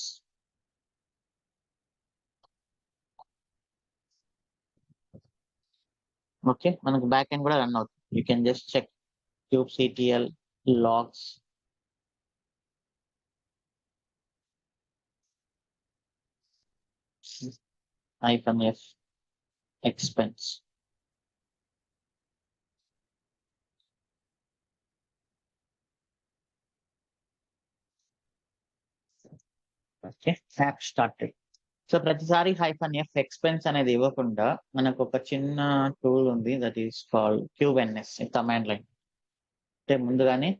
Okay, మనకు back end కూడా రన్ అవుతుంది. You can just check kubectl logs -f expense. Okay, app started. So ప్రతిసారి -f expense అనేది ఇవ్వకుండా మనకు ఒక చిన్న టూల్ ఉంది, that is called kubens command line. అంటే ముందుగానే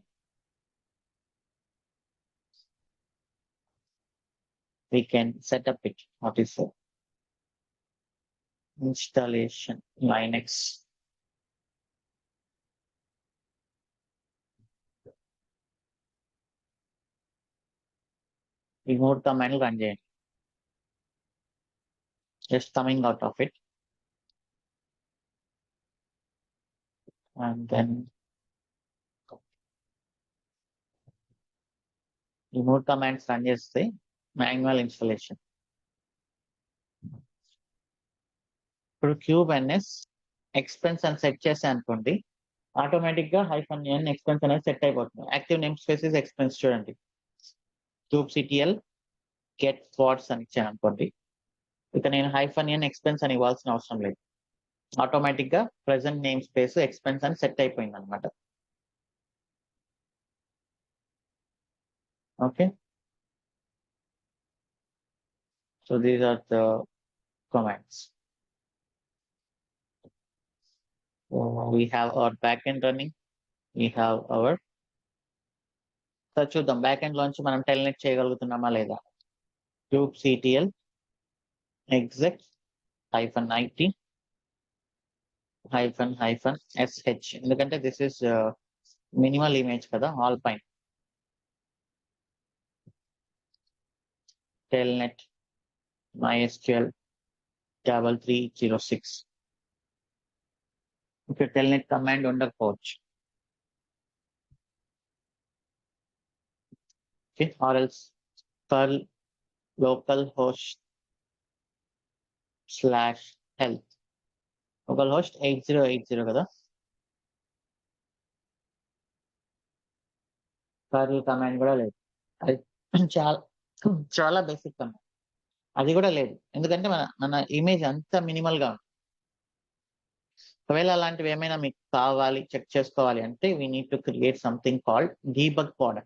we can set up it. What is the installation Linux? Remote command run చేయండి. Just coming out of it, and then remote commands run చేస్తే manual installation. ఇప్పుడు kubens expense అని set చేసే అనుకోండి, automatic గా -n expense అనేది set అయిపోతుంది. Active name spaces expense చూడండి, kubectl get pods అని ఇచ్చాను అనుకోండి, ఇక నేను -n ఎక్స్పెన్స్ అని ఇవ్వాల్సిన అవసరం లేదు. ఆటోమేటిక్ గా ప్రెసెంట్ నేమ్ స్పేస్ ఎక్స్పెన్స్ అని సెట్ అయిపోయింది అనమాట. Okay, so these are the commands. So we have our backend running, we have our, so చూద్దాం బ్యాకెండ్ లోంచి మనం టెల్నెట్ చేయగలుగుతున్నామా లేదా. kubectl exec -it -sh, ఎందుకంటే దిస్ ఇస్ మినిమల్ ఇమేజ్ కదా, all పైన. telnet mysql 3306. ఇక్కడ telnet కమాండ్ ఉండకపోవచ్చు. Okay, or else perl localhost /health. localhost 8080 కదా. perl కమాండ్ కూడా లేదు, అది చాలా చాలా బేసిక్ కమాండ్, అది కూడా లేదు. ఎందుకంటే మన మన ఇమేజ్ అంత మినిమల్ గా ఉంది. ఒకవేళ అలాంటివి ఏమైనా మీకు కావాలి చెక్ చేసుకోవాలి అంటే we need to create something called debug pod.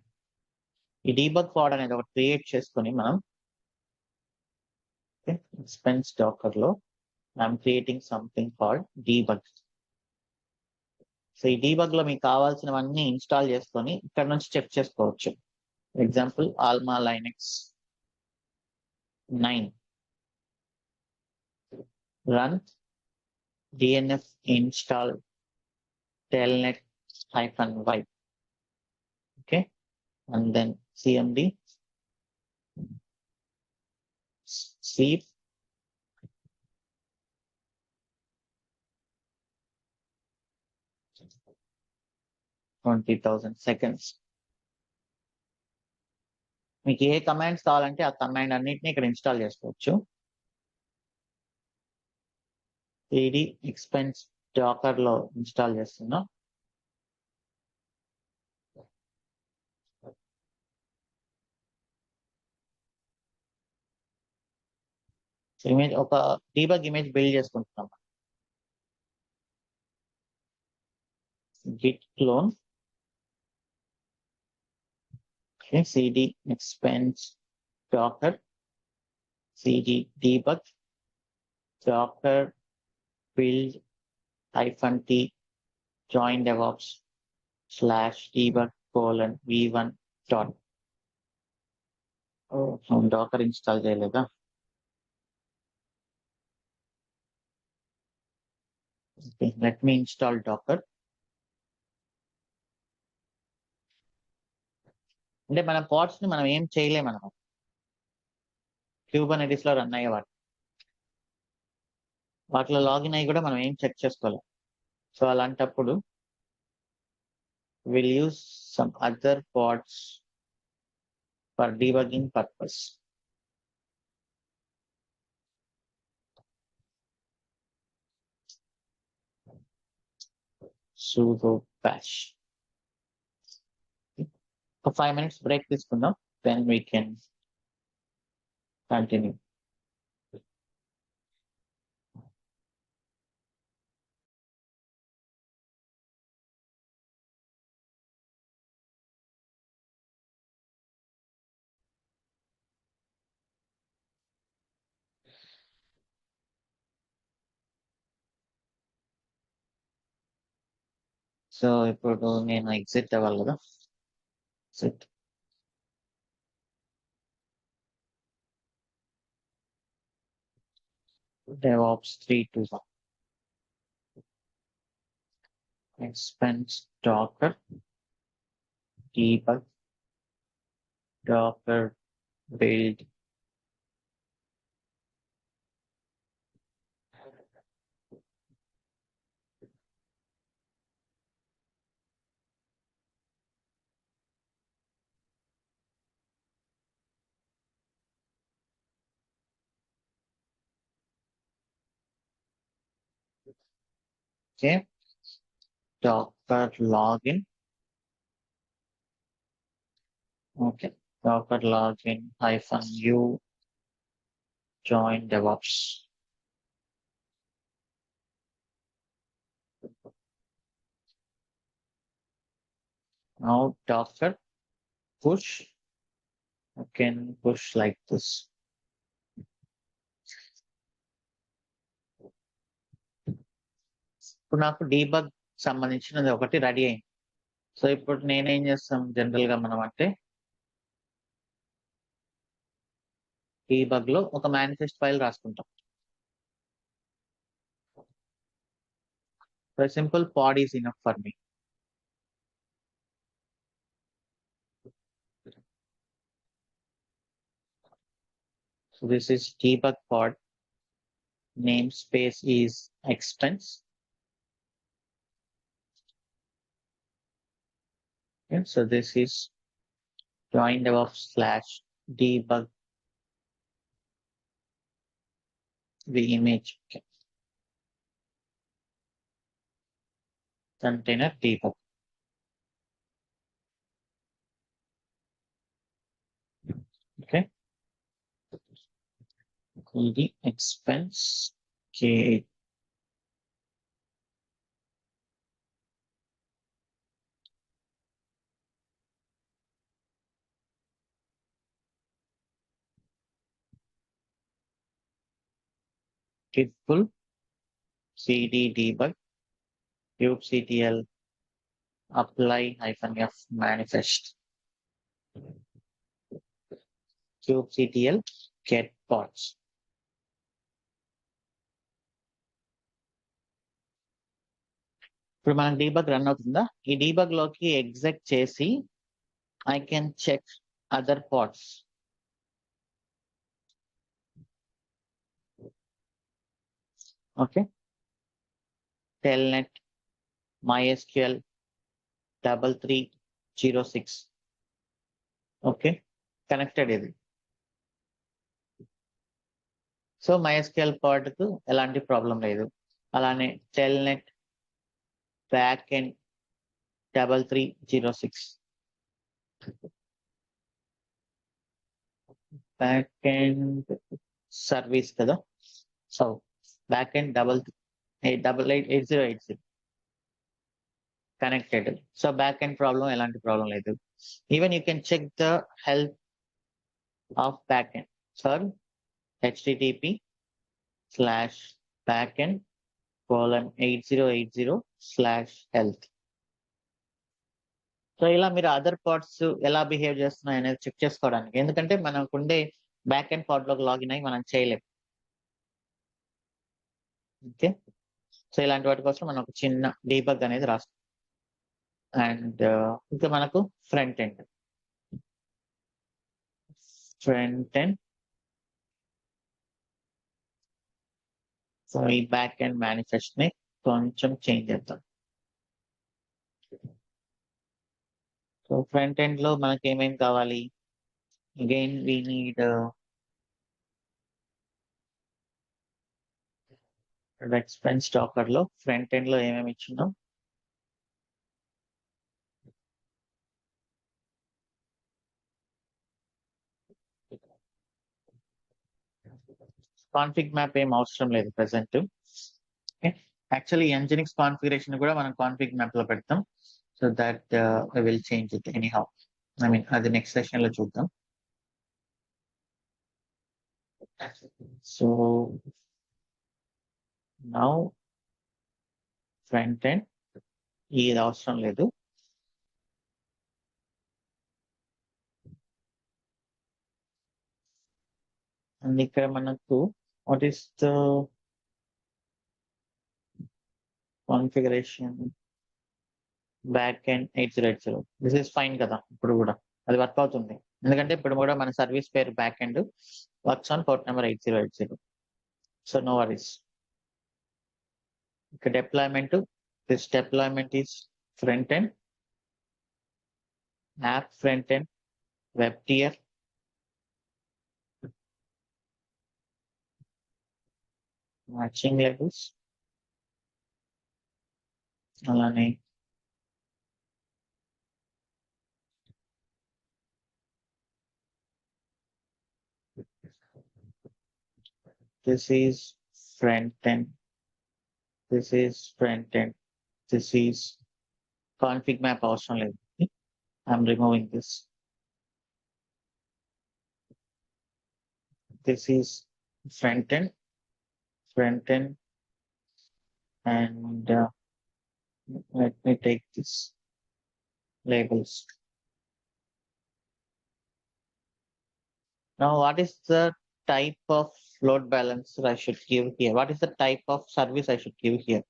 ఈ డీబగ్ పాడ్ అనేది ఒకటి క్రియేట్ చేసుకొని మనం ఎక్స్పెన్స్ డాకర్ లో I'm creating something called debug. So ఈ డీబగ్ లో మీకు కావాల్సినవన్నీ ఇన్స్టాల్ చేసుకొని ఇక్కడ నుంచి చెక్ చేసుకోవచ్చు. Example Alma Linux 9 run dnf install telnet -y, okay, and then cmd sleep 20,000 seconds. మీకు ఏ కమాండ్స్ కావాలంటే ఆ కమాండ్ అన్నిటిని ఇక్కడ ఇన్స్టాల్ చేసుకోవచ్చు. cd expense డాకర్ లో ఇన్స్టాల్ చేస్తున్నా. ఇమేజ్ ఒక డీబగ్ ఇమేజ్ బిల్డ్ చేసుకుంటున్నాం. git clone, okay, cd expense docker, cd debug docker build -t join devops /debug v1 dot. Docker install చేయలేదా? Let me install Docker. అంటే మన pads ని మనం ఏం చేయలేము అనమాట. Kubernetes లో రన్ అయ్యే వాటిలో లాగిన్ అయ్యి కూడా మనం ఏం చెక్ చేసుకోలేం. సో అలాంటప్పుడు will use some other pods for debugging purpose. sudo bash. ఒక 5 minutes బ్రేక్ తీసుకుందాం, then we can continue. So ఇప్పుడు నేను ఎగ్జిట్ అవ్వాలి కదా. Exit DevOps 3.2 expense docker debug docker build okay, docker login, okay, docker login -u join DevOps. Now docker push, you can push like this. ఇప్పుడు నాకు debug సంబంధించినది ఒకటి ready అయింది. So ఇప్పుడు నేనేం చేస్తాం జనరల్ గా మనం అంటే డీబగ్ లో ఒక మేనిఫెస్ట్ ఫైల్ రాసుకుంటాం. A simple pod is enough for me. So this is debug pod, namespace is expense. Okay, so this is join DevOps /debug the image. Okay. Container debug. Okay. cd expense k git pull cd debug kubectl apply -f manifest kubectl get pods. ఇప్పుడు మనకు debug run అవుతుందా? ఈ debug లోకి exit చేసి I can check other parts. Okay, telnet MySQL 3306. Okay, connected ఇది. So MySQL part కు ఎలాంటి problem లేదు. అలానే telnet back end 3306 back end service కదా. So back end 888080 connected. So back end problem, elanti problem ledu. Even you can check the health of backend. Sir, http://backend:8080/health. So ఇలా మీరు other parts ఎలా behave చేస్తున్నాయి అనేది check చేసుకోవడానికి. ఎందుకంటే మనకు ఉండే బ్యాక్ ఎండ్ పార్ట్ లోకి లాగిన్ అయ్యి మనం చేయలేం. ఓకే, సో ఇలాంటి వాటి కోసం మనం ఒక చిన్న డీబగ్ అనేది రాస్తాం. అండ్ ఇంకా మనకు ఫ్రంట్ ఎండ్ సో ఈ బ్యాక్ ఎండ్ మేనిఫెస్ట్ ని కొంచెం చేంజ్ చేద్దాం. సో ఫ్రంట్ ఎండ్ లో మనకి ఏమేమి కావాలి? Again we need expense Docker లో ఫ్రంట్ ఎండ్ లో ఏమేమి ఇచ్చిందో కాన్ఫిగ్ మ్యాప్ ఏం అవసరం లేదు ప్రెసెంట్. యాక్చువల్లీ ఎంజినిక్స్ కాన్ఫిగరేషన్ కూడా మనం కాన్ఫిగ్ మ్యాప్ లో పెడతాం. So that I will change it any how. I mean అది నెక్స్ట్ సెషన్ లో చూద్దాం. సో నౌ ఫ్రంట్ ఎండ్ ఇది అవసరం లేదు. అండ్ ఇక్కడ మనకు what is the configuration back end 8080. This is fine కదా, ఇప్పుడు కూడా అది వర్క్ అవుతుంది. ఎందుకంటే ఇప్పుడు కూడా మన సర్వీస్ పేరు back end works on port number 8080. So no worries. ఇక deployment, this deployment is front end app front end web tier matching levels. అలానే this is front end, this is front end, this is config map అవసరం లేదు. I'm removing this. This is front end and let me take this labels. Now what is the type of load balancer I should give here? What is the type of service I should give here?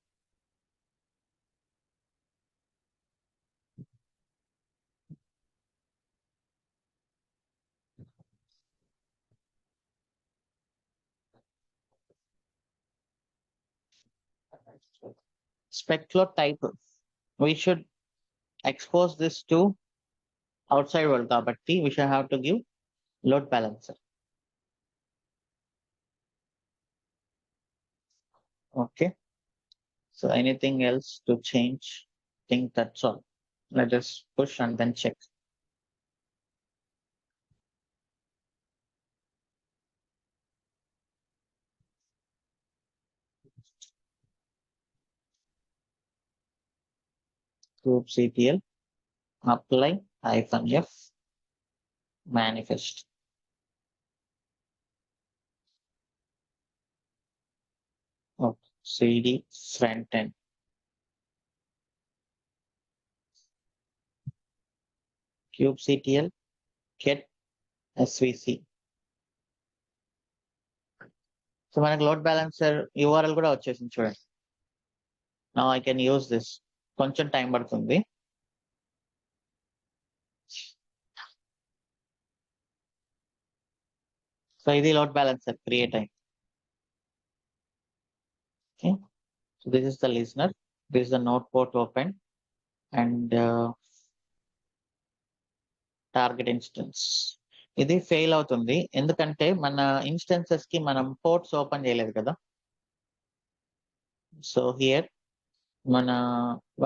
Spec load type, we should expose this to outside world కాబట్టి we should have to give load balancer. Okay, so anything else to change? I think that's all. Let us push and then check. kubectl apply -f manifest. of CD front end. kubectl get svc. So మనకి load balancer URL కూడా వచ్చేసింది చూడండి. Now I can use this. కొంచెం time పడుతుంది. So ఇది load balancer create అయింది. Okay, so this is the listener, this is the note port open and target instance. ఇది fail అవుతుంది ఎందుకంటే మన ఇన్స్టెన్సెస్ కి మనం పోర్ట్స్ ఓపెన్ చేయలేదు కదా. సో హియర్ మన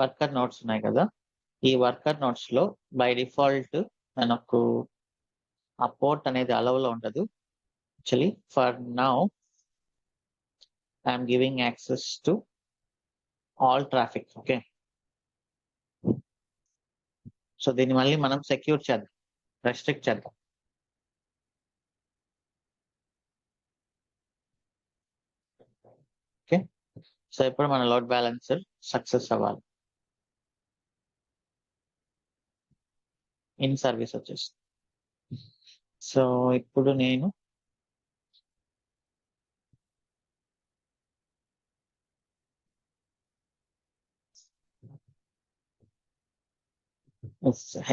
వర్కర్ నోట్స్ ఉన్నాయి కదా, ఈ వర్కర్ నోట్స్ లో బై డిఫాల్ట్ మనకు ఆ పోర్ట్ అనేది అలౌలో ఉండదు. Actually for now I'm giving access to all traffic. Okay, so దీన్ని మళ్ళీ మనం సెక్యూర్ చేద్దాం, రెస్ట్రిక్ట్ చేద్దాం. ఓకే, సో ఇప్పుడు మన లోడ్ బ్యాలెన్సర్ సక్సెస్ అవ్వాలి. ఇన్ సర్వీస్ వచ్చేసి. సో ఇప్పుడు నేను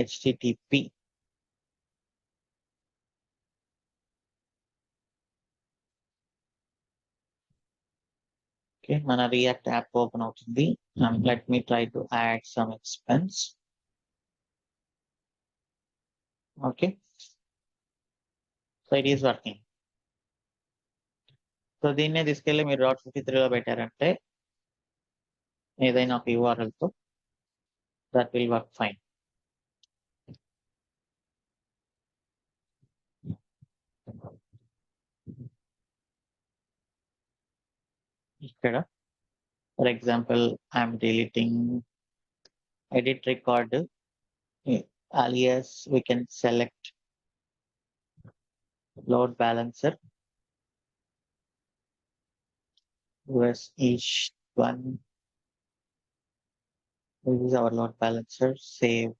http ఓకే, మన రియాక్ట్ యాప్ ఓపెన్ అవుతుంది. Let me try to add some expense. Okay, so it is working. So దీన్నే తీసుకెళ్ళి మీరు .53లో పెట్టారంటే ఏదైనా ఒక URL తో దట్ విల్ వర్క్ ఫైన్. ఇక్కడ for example I'm deleting edit record alias. We can select load balancer US each one. This is our load balancer. Save.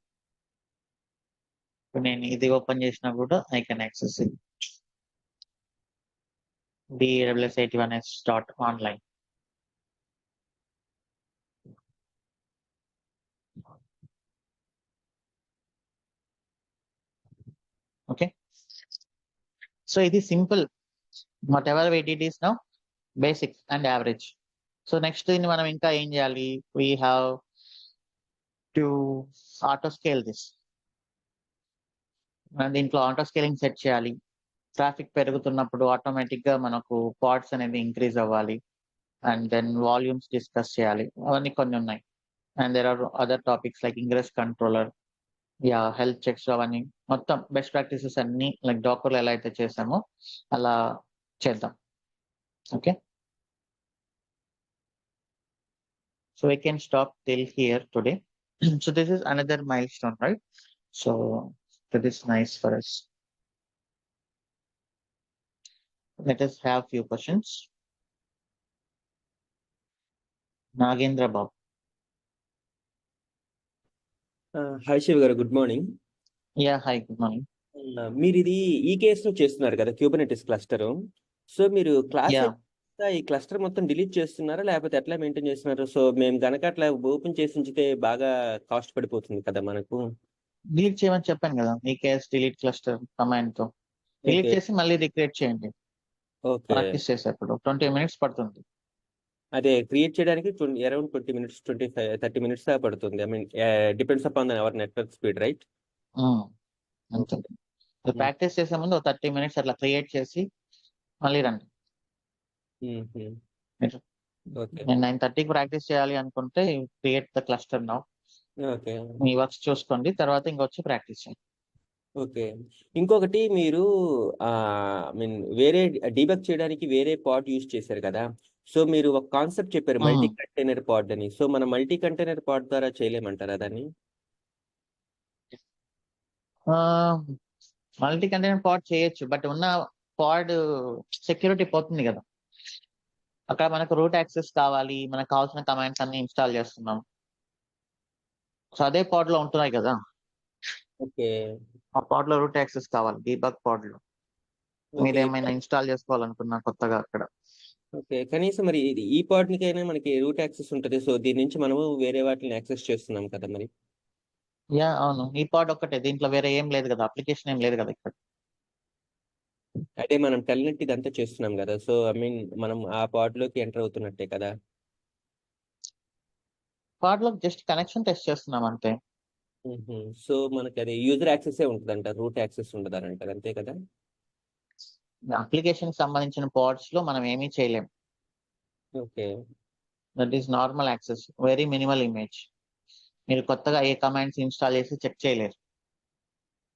నేను ఇది ఓపెన్ చేసినా కూడా I can access it. DWS81s.online. Okay, so it is simple. Whatever we did is now basic and average. So next thing మనం ఇంకా ఏం చేయాలి, we have to auto scale this. మనం దీంట్లో ఆటో స్కేలింగ్ సెట్ చేయాలి. Traffic పెరుగుతున్నప్పుడు automatic గా మనకు పాడ్స్ అనేది ఇంక్రీజ్ అవ్వాలి. అండ్ దెన్ వాల్యూమ్స్ డిస్కస్ చేయాలి. అవన్నీ కొన్ని ఉన్నాయి. And there are other topics like ingress controller, health checks, అవన్నీ మొత్తం బెస్ట్ ప్రాక్టీసెస్ అన్ని లైక్ డాకర్లో ఎలా అయితే చేసామో అలా చేద్దాం. Okay, so we can stop till here today. So this is another milestone, right? So that is nice for us. Let us have few questions. Nagendra Babu. Hi Shiva గారు, good morning. Hi, good morning. మీరు ఇది ఈ కేసులో చేస్తున్నారు కదా, Kubernetes cluster. So మీరు class Yeah. ఈ cluster మొత్తం డిలీట్ చేస్తున్నారా లేకపోతే ఎట్లా మెయింటైన్ చేస్తున్నారు? సో మేము గనక అట్లా ఓపెన్ చేసి ఉంచితే బాగా కాస్ట్ పడిపోతుంది కదా మనకు. డిలీట్ చేయమని చెప్పాను కదా, EKS delete cluster కమాండ్ తో డిలీట్ Okay. చేసి మళ్ళీ రిక్రియేట్ చేయండి. ఓకే, ప్రాక్టీస్ చేసేప్పుడు 20 minutes పడుతుంది. అదే క్రియేట్ చేయడానికి అరౌండ్ 20 minutes 30 minutes దాకా పడుతుంది. I mean depends upon our network speed, right? అంతే. ప్రాక్టీస్ చేసే ముందు 30 minutes అట్లా క్రియేట్ చేసి మళ్ళీ రండి. ఓకే నేను 9:30కి ప్రాక్టీస్ చేయాలి అనుకుంటే create the cluster now. Okay me works చూసుకోండి, తర్వాత ఇంకొచ్చి ప్రాక్టీస్ చేయండి. ఓకే. ఇంకొకటి మీరు మీన్ వేరే డీబగ్ చేయడానికి వేరే పాడ్ యూజ్ చేశారు కదా. సో మీరు ఒక కాన్సెప్ట్ చెప్పారు మల్టీ కంటైనర్ పాడ్ అని. సో మనం మల్టీ కంటైనర్ పాడ్ ద్వారా చేయలేమంటారా దాన్ని? మల్టీ కంటైనర్ పాడ్ చేయొచ్చు, బట్ ఉన్న పాడ్ సెక్యూరిటీ పోతుంది కదా. అక్కడ మనకు రూట్ యాక్సెస్ కావాలి, మనకు కావాల్సిన కమాండ్స్ అన్ని ఇన్స్టాల్ చేస్తున్నాం. సో అదే పాడ్ లో ఉంటున్నాయి కదా, ఓకే. ఆ పాడ్ లో రూట్ యాక్సెస్ కావాలి, డీబగ్ పాడ్ లో మీరు ఓకే. ఏమైనా ఇన్స్టాల్ చేసుకోవాలనుకున్నా కొత్తగా అక్కడ. ఓకే. కనీసం మరి ఈ పాడ్‌నికైనా మనకి రూట్ యాక్సెస్ ఉంటది. సో, దీని నుంచి మనము వేరే వాటిని యాక్సెస్ చేస్తున్నాం కదా మరి. అవును, ఈ పాడ్ ఒక్కటే, దీంట్లో వేరే ఏం లేదు కదా, అప్లికేషన్ ఏం లేదు కదా ఇక్కడ. అంటే మనం టెల్‌నెట్ ఇదంతా చేస్తున్నాం గదా! సో, ఐ మీన్ మనం ఆ పాడ్‌లోకి ఎంటర్ అవుతున్నట్టే కదా! పాడ్ లో జస్ట్ కనెక్షన్ టెస్ట్ చేస్తున్నాం అంతే. హుహు. సో, మనకది యూజర్ యాక్సెసే ఉంటదంటారు. రూట్ యాక్సెస్ ఉండదనంటారు. అంతే కదా! అప్లికేషన్ సంబంధించిన పాడ్స్ లో మనం ఏమీ చేయలేం. Okay. That is normal access, very minimal image. మీరు కొత్తగా ఏ కమాండ్స్ ఇన్స్టాల్ చేసి చెక్ చేయలేరు.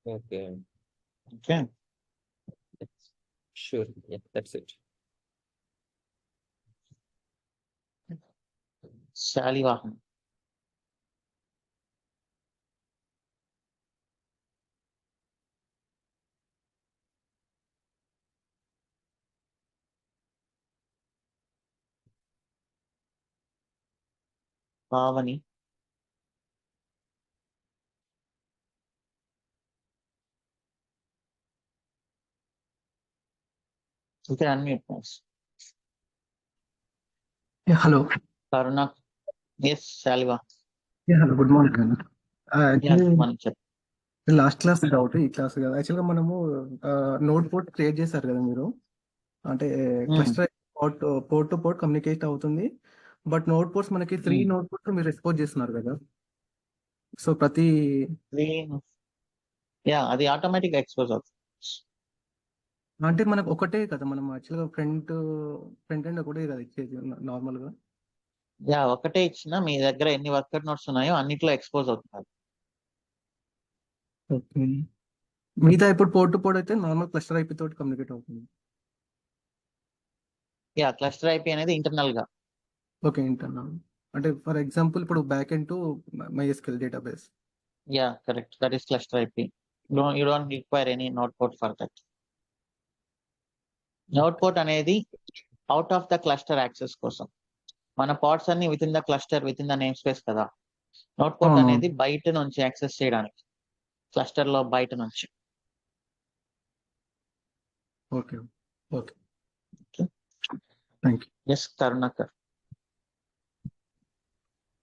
Okay. Okay, sure. Yeah! That's it. Shalivahan. Pavani. Okay, unmute please. Yeah, hello. Karuna. Yes Shaliva. Yeah, hello. Good morning, Anand. Actually, మనం చెప్ లాస్ట్ క్లాస్ డౌట్ ఈ class కదా. యాక్చువల్గా మనము నోట్ పోర్ట్ క్రియేట్ చేశారు కదా మీరు. అంటే cluster port to port communicate అవుతుంది. బట్ నోట్ పోర్ట్స్ మనకి 3 నోట్ పోర్ట్స్ మీరు ఎక్స్పోజ్ చేస్తున్నారు కదా. సో ప్రతి అది ఆటోమేటిక్ ఎక్స్పోజ్ అవుతుంది. అంటే మనకు ఒకటే కదా, మనం యాక్చువల్గా ఫ్రంట్ ఎండ్ ఒకటే కదా ఇచ్చేది నార్మల్గా. ఒకటే ఇచ్చిన మీ దగ్గర ఎన్ని వర్కర్ నోట్స్ ఉన్నాయో అన్నిట్లో ఎక్స్పోజ్ అవుతున్నారు. ఓకే. మిగతా ఇప్పుడు పోర్ట్ టు పోర్ట్ అయితే నార్మల్ క్లస్టర్ ఐపీ తోటి కమ్యూనికేట్ అవుతుంది. క్లస్టర్ ఐపీ అనేది ఇంటర్నల్ గా. Okay, internal. అంటే ఫర్ ఎగ్జాంపుల్ ఇప్పుడు back end to MySQL database. Correct, that is cluster IP. You don't require any node port for that. Node port అనేది out of the cluster access కోసం. మన parts అన్ని with in the cluster, with in the name space కదా. Node port అవును. అనేది బయట నుంచి access చేయడానికి, క్లస్టర్ లో బయట నుంచి. Okay. Okay. Thank you. Yes Karunakar.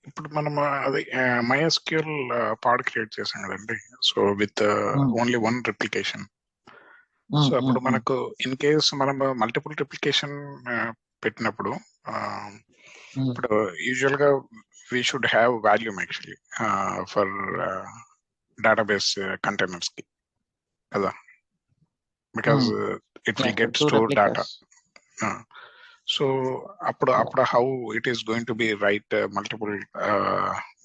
ఇప్పుడు మనం అది MySQL పాడ్ క్రియేట్ చేసాం కదండి. So with only one replication. So అప్పుడు మనకు ఇన్ కేస్ మనం మల్టిపుల్ రిప్లికేషన్ పెట్టినప్పుడు ఇప్పుడు యూజువల్ గా we should have volume actually for database containers కి కదా, because it will get store data. So అప్పుడు how it is going to be write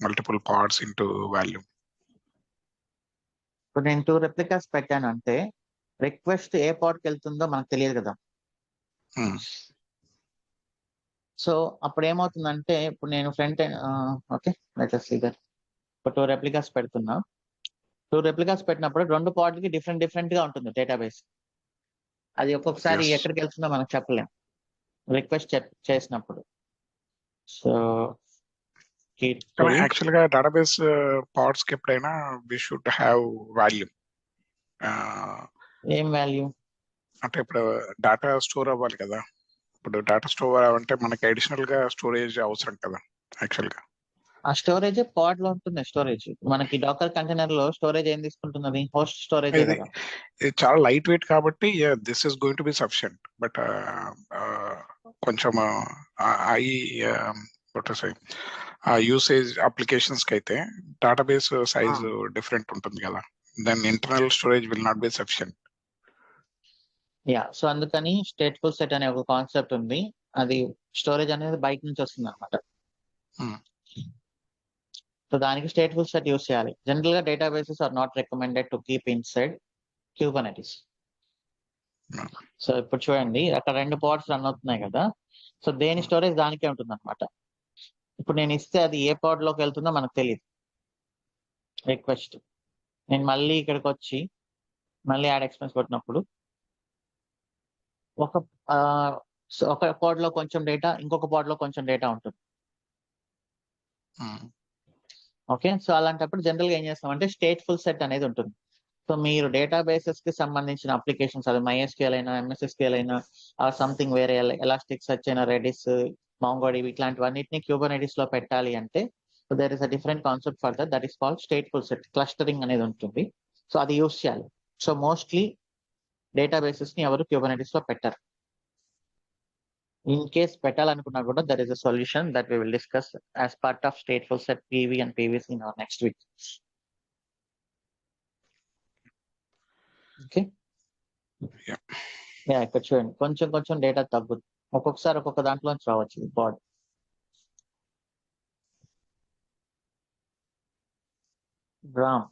multiple parts into volume. ఇప్పుడు నేను 2 replicas పెట్టాను అంటే రిక్వెస్ట్ ఏ పార్ట్కి వెళ్తుందో మనకు తెలియదు కదా. సో అప్పుడు ఏమవుతుందంటే, ఇప్పుడు నేను front okay let's see that. ఇప్పుడు 2 రెప్లికాస్ పెడుతున్నా. 2 రెప్లికాస్ పెట్టినప్పుడు 2 పార్ట్కి డిఫరెంట్ గా ఉంటుంది డేటాబేస్. అది ఒక్కొక్కసారి Yes. ఎక్కడికి వెళ్తుందో మనకు చెప్పలేం రిక్వెస్ట్ చేసినప్పుడు. సో యాక్చువల్ గా డేటాబేస్ పార్ట్స్ కి ఎప్పుడైనా వి షుడ్ హ్యావ్ వాల్యూమ్. ఏం వాల్యూ అంటే ఇప్పుడు డేటా స్టోర్ అవ్వాలి కదా. ఇప్పుడు డేటా స్టోర్ అవ్వాలంటే మనకి అడిషనల్ గా స్టోరేజ్ అవసరం కదా యాక్చువల్ గా. ఆ స్టోరేజ్ పాడ్ లో ఉంటుంది. స్టోరేజ్ మనకి డాకర్ కంటైనర్ లో స్టోరేజ్ ఏం తీసుకుంటున్నది, హోస్ట్ స్టోరేజ్ ఇది చాలా లైట్ వెయిట్ కాబట్టి this is going to be sufficient. But కొంచెం ఆ యూసేజ్ అప్లికేషన్స్ కి అయితే డేటాబేస్ సైజ్ డిఫరెంట్ ఉంటుంది కదా, then internal storage will not be sufficient. So అందుకని స్టేట్ఫుల్ సెట్ అనే ఒక కాన్సెప్ట్ ఉంది. అది స్టోరేజ్ అనేది బయట నుంచి వస్తుంది అనమాట. సో దానికి స్టేట్ఫుల్ సెట్ యూస్ చేయాలి. జనరల్ గా databases are not recommended to keep inside Kubernetes. So ఇప్పుడు చూడండి, అక్కడ 2 పాడ్స్ రన్ అవుతున్నాయి కదా. సో దేని స్టోరేజ్ దానికే ఉంటుంది అనమాట. ఇప్పుడు నేను ఇస్తే అది ఏ పాడ్ లోకి వెళ్తుందో మనకు తెలియదు. రిక్వెస్ట్ నేను మళ్ళీ ఇక్కడికి వచ్చి మళ్ళీ యాడ్ ఎక్స్పెన్స్ కొట్టినప్పుడు ఒక సో ఒక pod లో కొంచెం డేటా, ఇంకొక pod లో కొంచెం డేటా ఉంటుంది. ఓకే. సో అలాంటప్పుడు జనరల్ గా ఏం చేస్తామంటే స్టేట్ఫుల్ సెట్ అనేది ఉంటుంది. సో మీరు డేటాబేసెస్ కి సంబంధించిన అప్లికేషన్స్, అది MySQL అయినా, MSSQL అయినా, సంథింగ్ వేరే ఎలాస్టిక్ సెర్చ్ అయినా, రెడిస్, MongoDB ఇట్లాంటివన్నిటిని క్యూబర్నెటిస్ లో పెట్టాలి అంటే there is a different concept for that is called stateful set. Clustering అనేది ఉంటుంది. సో అది యూస్ చేయాలి. సో మోస్ట్లీ డేటాబేసెస్ ని ఎవరు క్యూబర్నెటిస్ లో పెట్టరు. ఇన్ కేస్ పెట్టాలనుకున్నా కూడా there is a solution that we will discuss as part of stateful set PV and PVC in our next week. Okay. Yeah. Yeah, ఇక్కడ చూడండి కొంచెం కొంచెం డేటా తగ్గుతుంది. ఒక్కొక్కసారి ఒక్కొక్క దాంట్లోంచి రావచ్చు బాడ్. రామ్.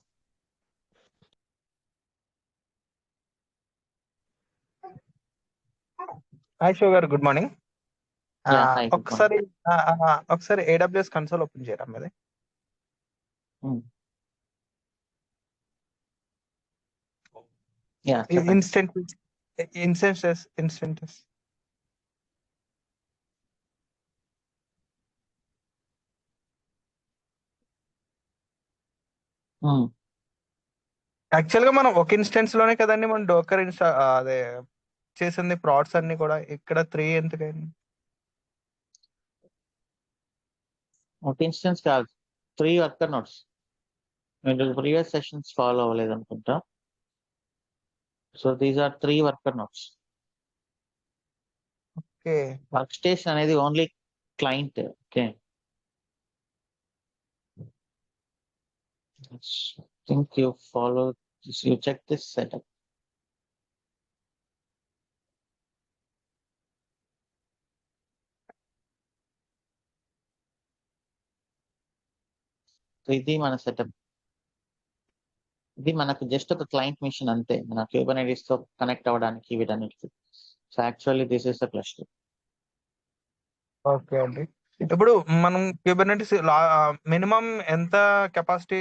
హాయ్ శివ గారు, good morning. Yeah, hi, good morning. ఒకసారి AWS కన్సోల్ ఓపెన్ చేయరా మీది? యా, చెప్పండి. ఇన్స్టెన్సెస్ యాక్చువల్ గా మనం ఒక ఇన్స్టెన్స్ లోనే కదండి మనం డోకర్ అదే చేసింది, ప్రాడ్స్ అన్ని కూడా. ఇక్కడ 3 ఎందుకని? ఒక ఇన్స్టెన్స్ కాదు, 3 వర్కర్ నోట్స్. మీరు ప్రీవియస్ సెషన్స్ ఫాలో అవ్వలేదు అనుకుంటా. So these are 3 worker nodes. Okay. Work station అనేది only client. Okay. think you follow this, you check this setup. So ఇది మన సెటప్. ఇది మనకు జస్ట్ ఒక క్లయింట్ మిషన్ అంతే, మన క్యూబర్నెటిస్ తో కనెక్ట్ అవ్వడానికి వీటన్నిటికి. So actually this is the cluster. Okay అండి. ఇప్పుడు మనం క్యూబర్నెటిస్ మినిమం ఎంత కెపాసిటీ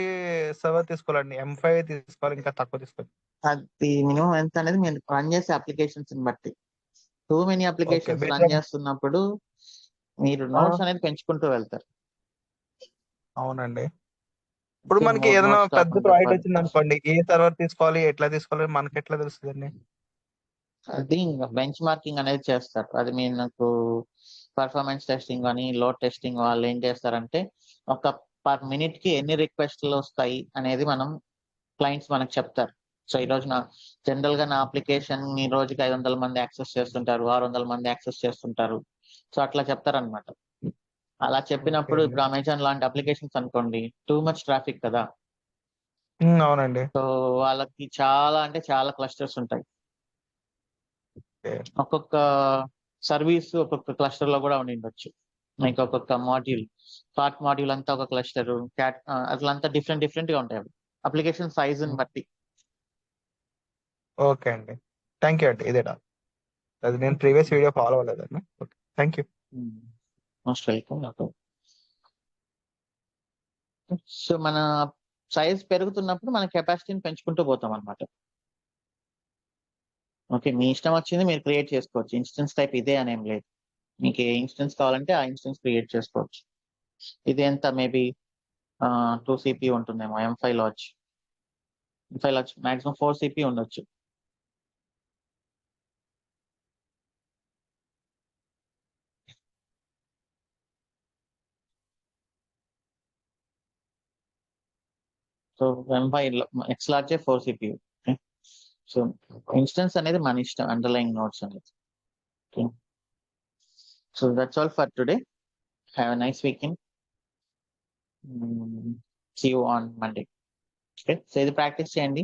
సర్వర్ తీసుకోవాలండి? M5 తీసుకోవాలి, ఇంకా తక్కువ తీసుకోవాలి? అది మినిమం ఎంత అనేది మీరు రన్ చేసే అప్లికేషన్స్ బట్టి. టూ మెనీ అప్లికేషన్స్ రన్ చేస్తున్నప్పుడు మీరు నోట్స్ అనేది పెంచుకుంటూ వెళ్తారు. అవునండి. ఇప్పుడు మనకి ఏదైనా పెద్ద ప్రాజెక్ట్ వచ్చింది అనుకోండి, ఏ సర్వర్ తీసుకోవాలి, ఎట్లా తీసుకోవాలి, మనకి ఎట్లా తెలుస్తుందండి? అది బెంచ్ మార్కింగ్ అనేది చేస్తారు. అది మీకు పర్ఫార్మెన్స్ టెస్టింగ్ అని, లోడ్ టెస్టింగ్ వాళ్ళు ఏం చేస్తారంటే ఒక పర్ మినిట్ కి ఎన్ని రిక్వెస్ట్లు వస్తాయి అనేది క్లయింట్స్ మనకు చెప్తారు. సో ఈ రోజు జనరల్ గా నా అప్లికేషన్ ఈ రోజుకి 500 మంది యాక్సెస్ చేస్తుంటారు, 600 మంది యాక్సెస్ చేస్తుంటారు. సో అట్లా చెప్తారనమాట. అలా చెప్పినప్పుడు ఇప్పుడు అమెజాన్ లాంటి అప్లికేషన్స్ అనుకోండి, టూ మచ్ ట్రాఫిక్ కదా. అవునండి. సో వాళ్ళకి చాలా అంటే చాలా క్లస్టర్స్ ఉంటాయి. ఒక్కొక్క సర్వీస్ ఒక్కొక్క క్లస్టర్ లో కూడా ఉండి ఉండొచ్చు. మీకు ఒక్కొక్క మాడ్యూల్, పార్ట్ మాడ్యూల్ అంతా ఒక క్లస్టర్, అట్లంతా డిఫరెంట్ గా ఉంటాయి అప్లికేషన్ సైజ్ ని బట్టి. ఓకే అండి, థ్యాంక్ యూ అండి. ఇదేనా అది నేను ప్రీవియస్ వీడియో ఫాలో అవ్వలేదండి. Okay, thank you. Most welcome. So మన సైజ్ పెరుగుతున్నప్పుడు మన కెపాసిటీని పెంచుకుంటూ పోతాం అనమాట. ఓకే, మీ ఇష్టం వచ్చింది మీరు క్రియేట్ చేసుకోవచ్చు. ఇన్స్టెన్స్ టైప్ ఇదే అనేం లేదు. మీకు ఏ ఇన్స్టెన్స్ కావాలంటే ఆ ఇన్స్టెన్స్ క్రియేట్ చేసుకోవచ్చు. ఇది ఎంత మేబీ 2 CPU ఉంటుందేమో. M5 లో వచ్చి మాక్సిమం 4 CPU ఉండొచ్చు. So M5 XLarge 4 CPU. So instance అనేది మన ఇష్టం, అండర్లైన్ నోట్స్ అనేది. So that's all for today. Have a nice weekend. See you on Monday. Okay, so ఇది ప్రాక్టీస్ చేయండి.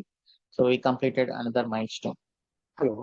So we completed another milestone. Hello.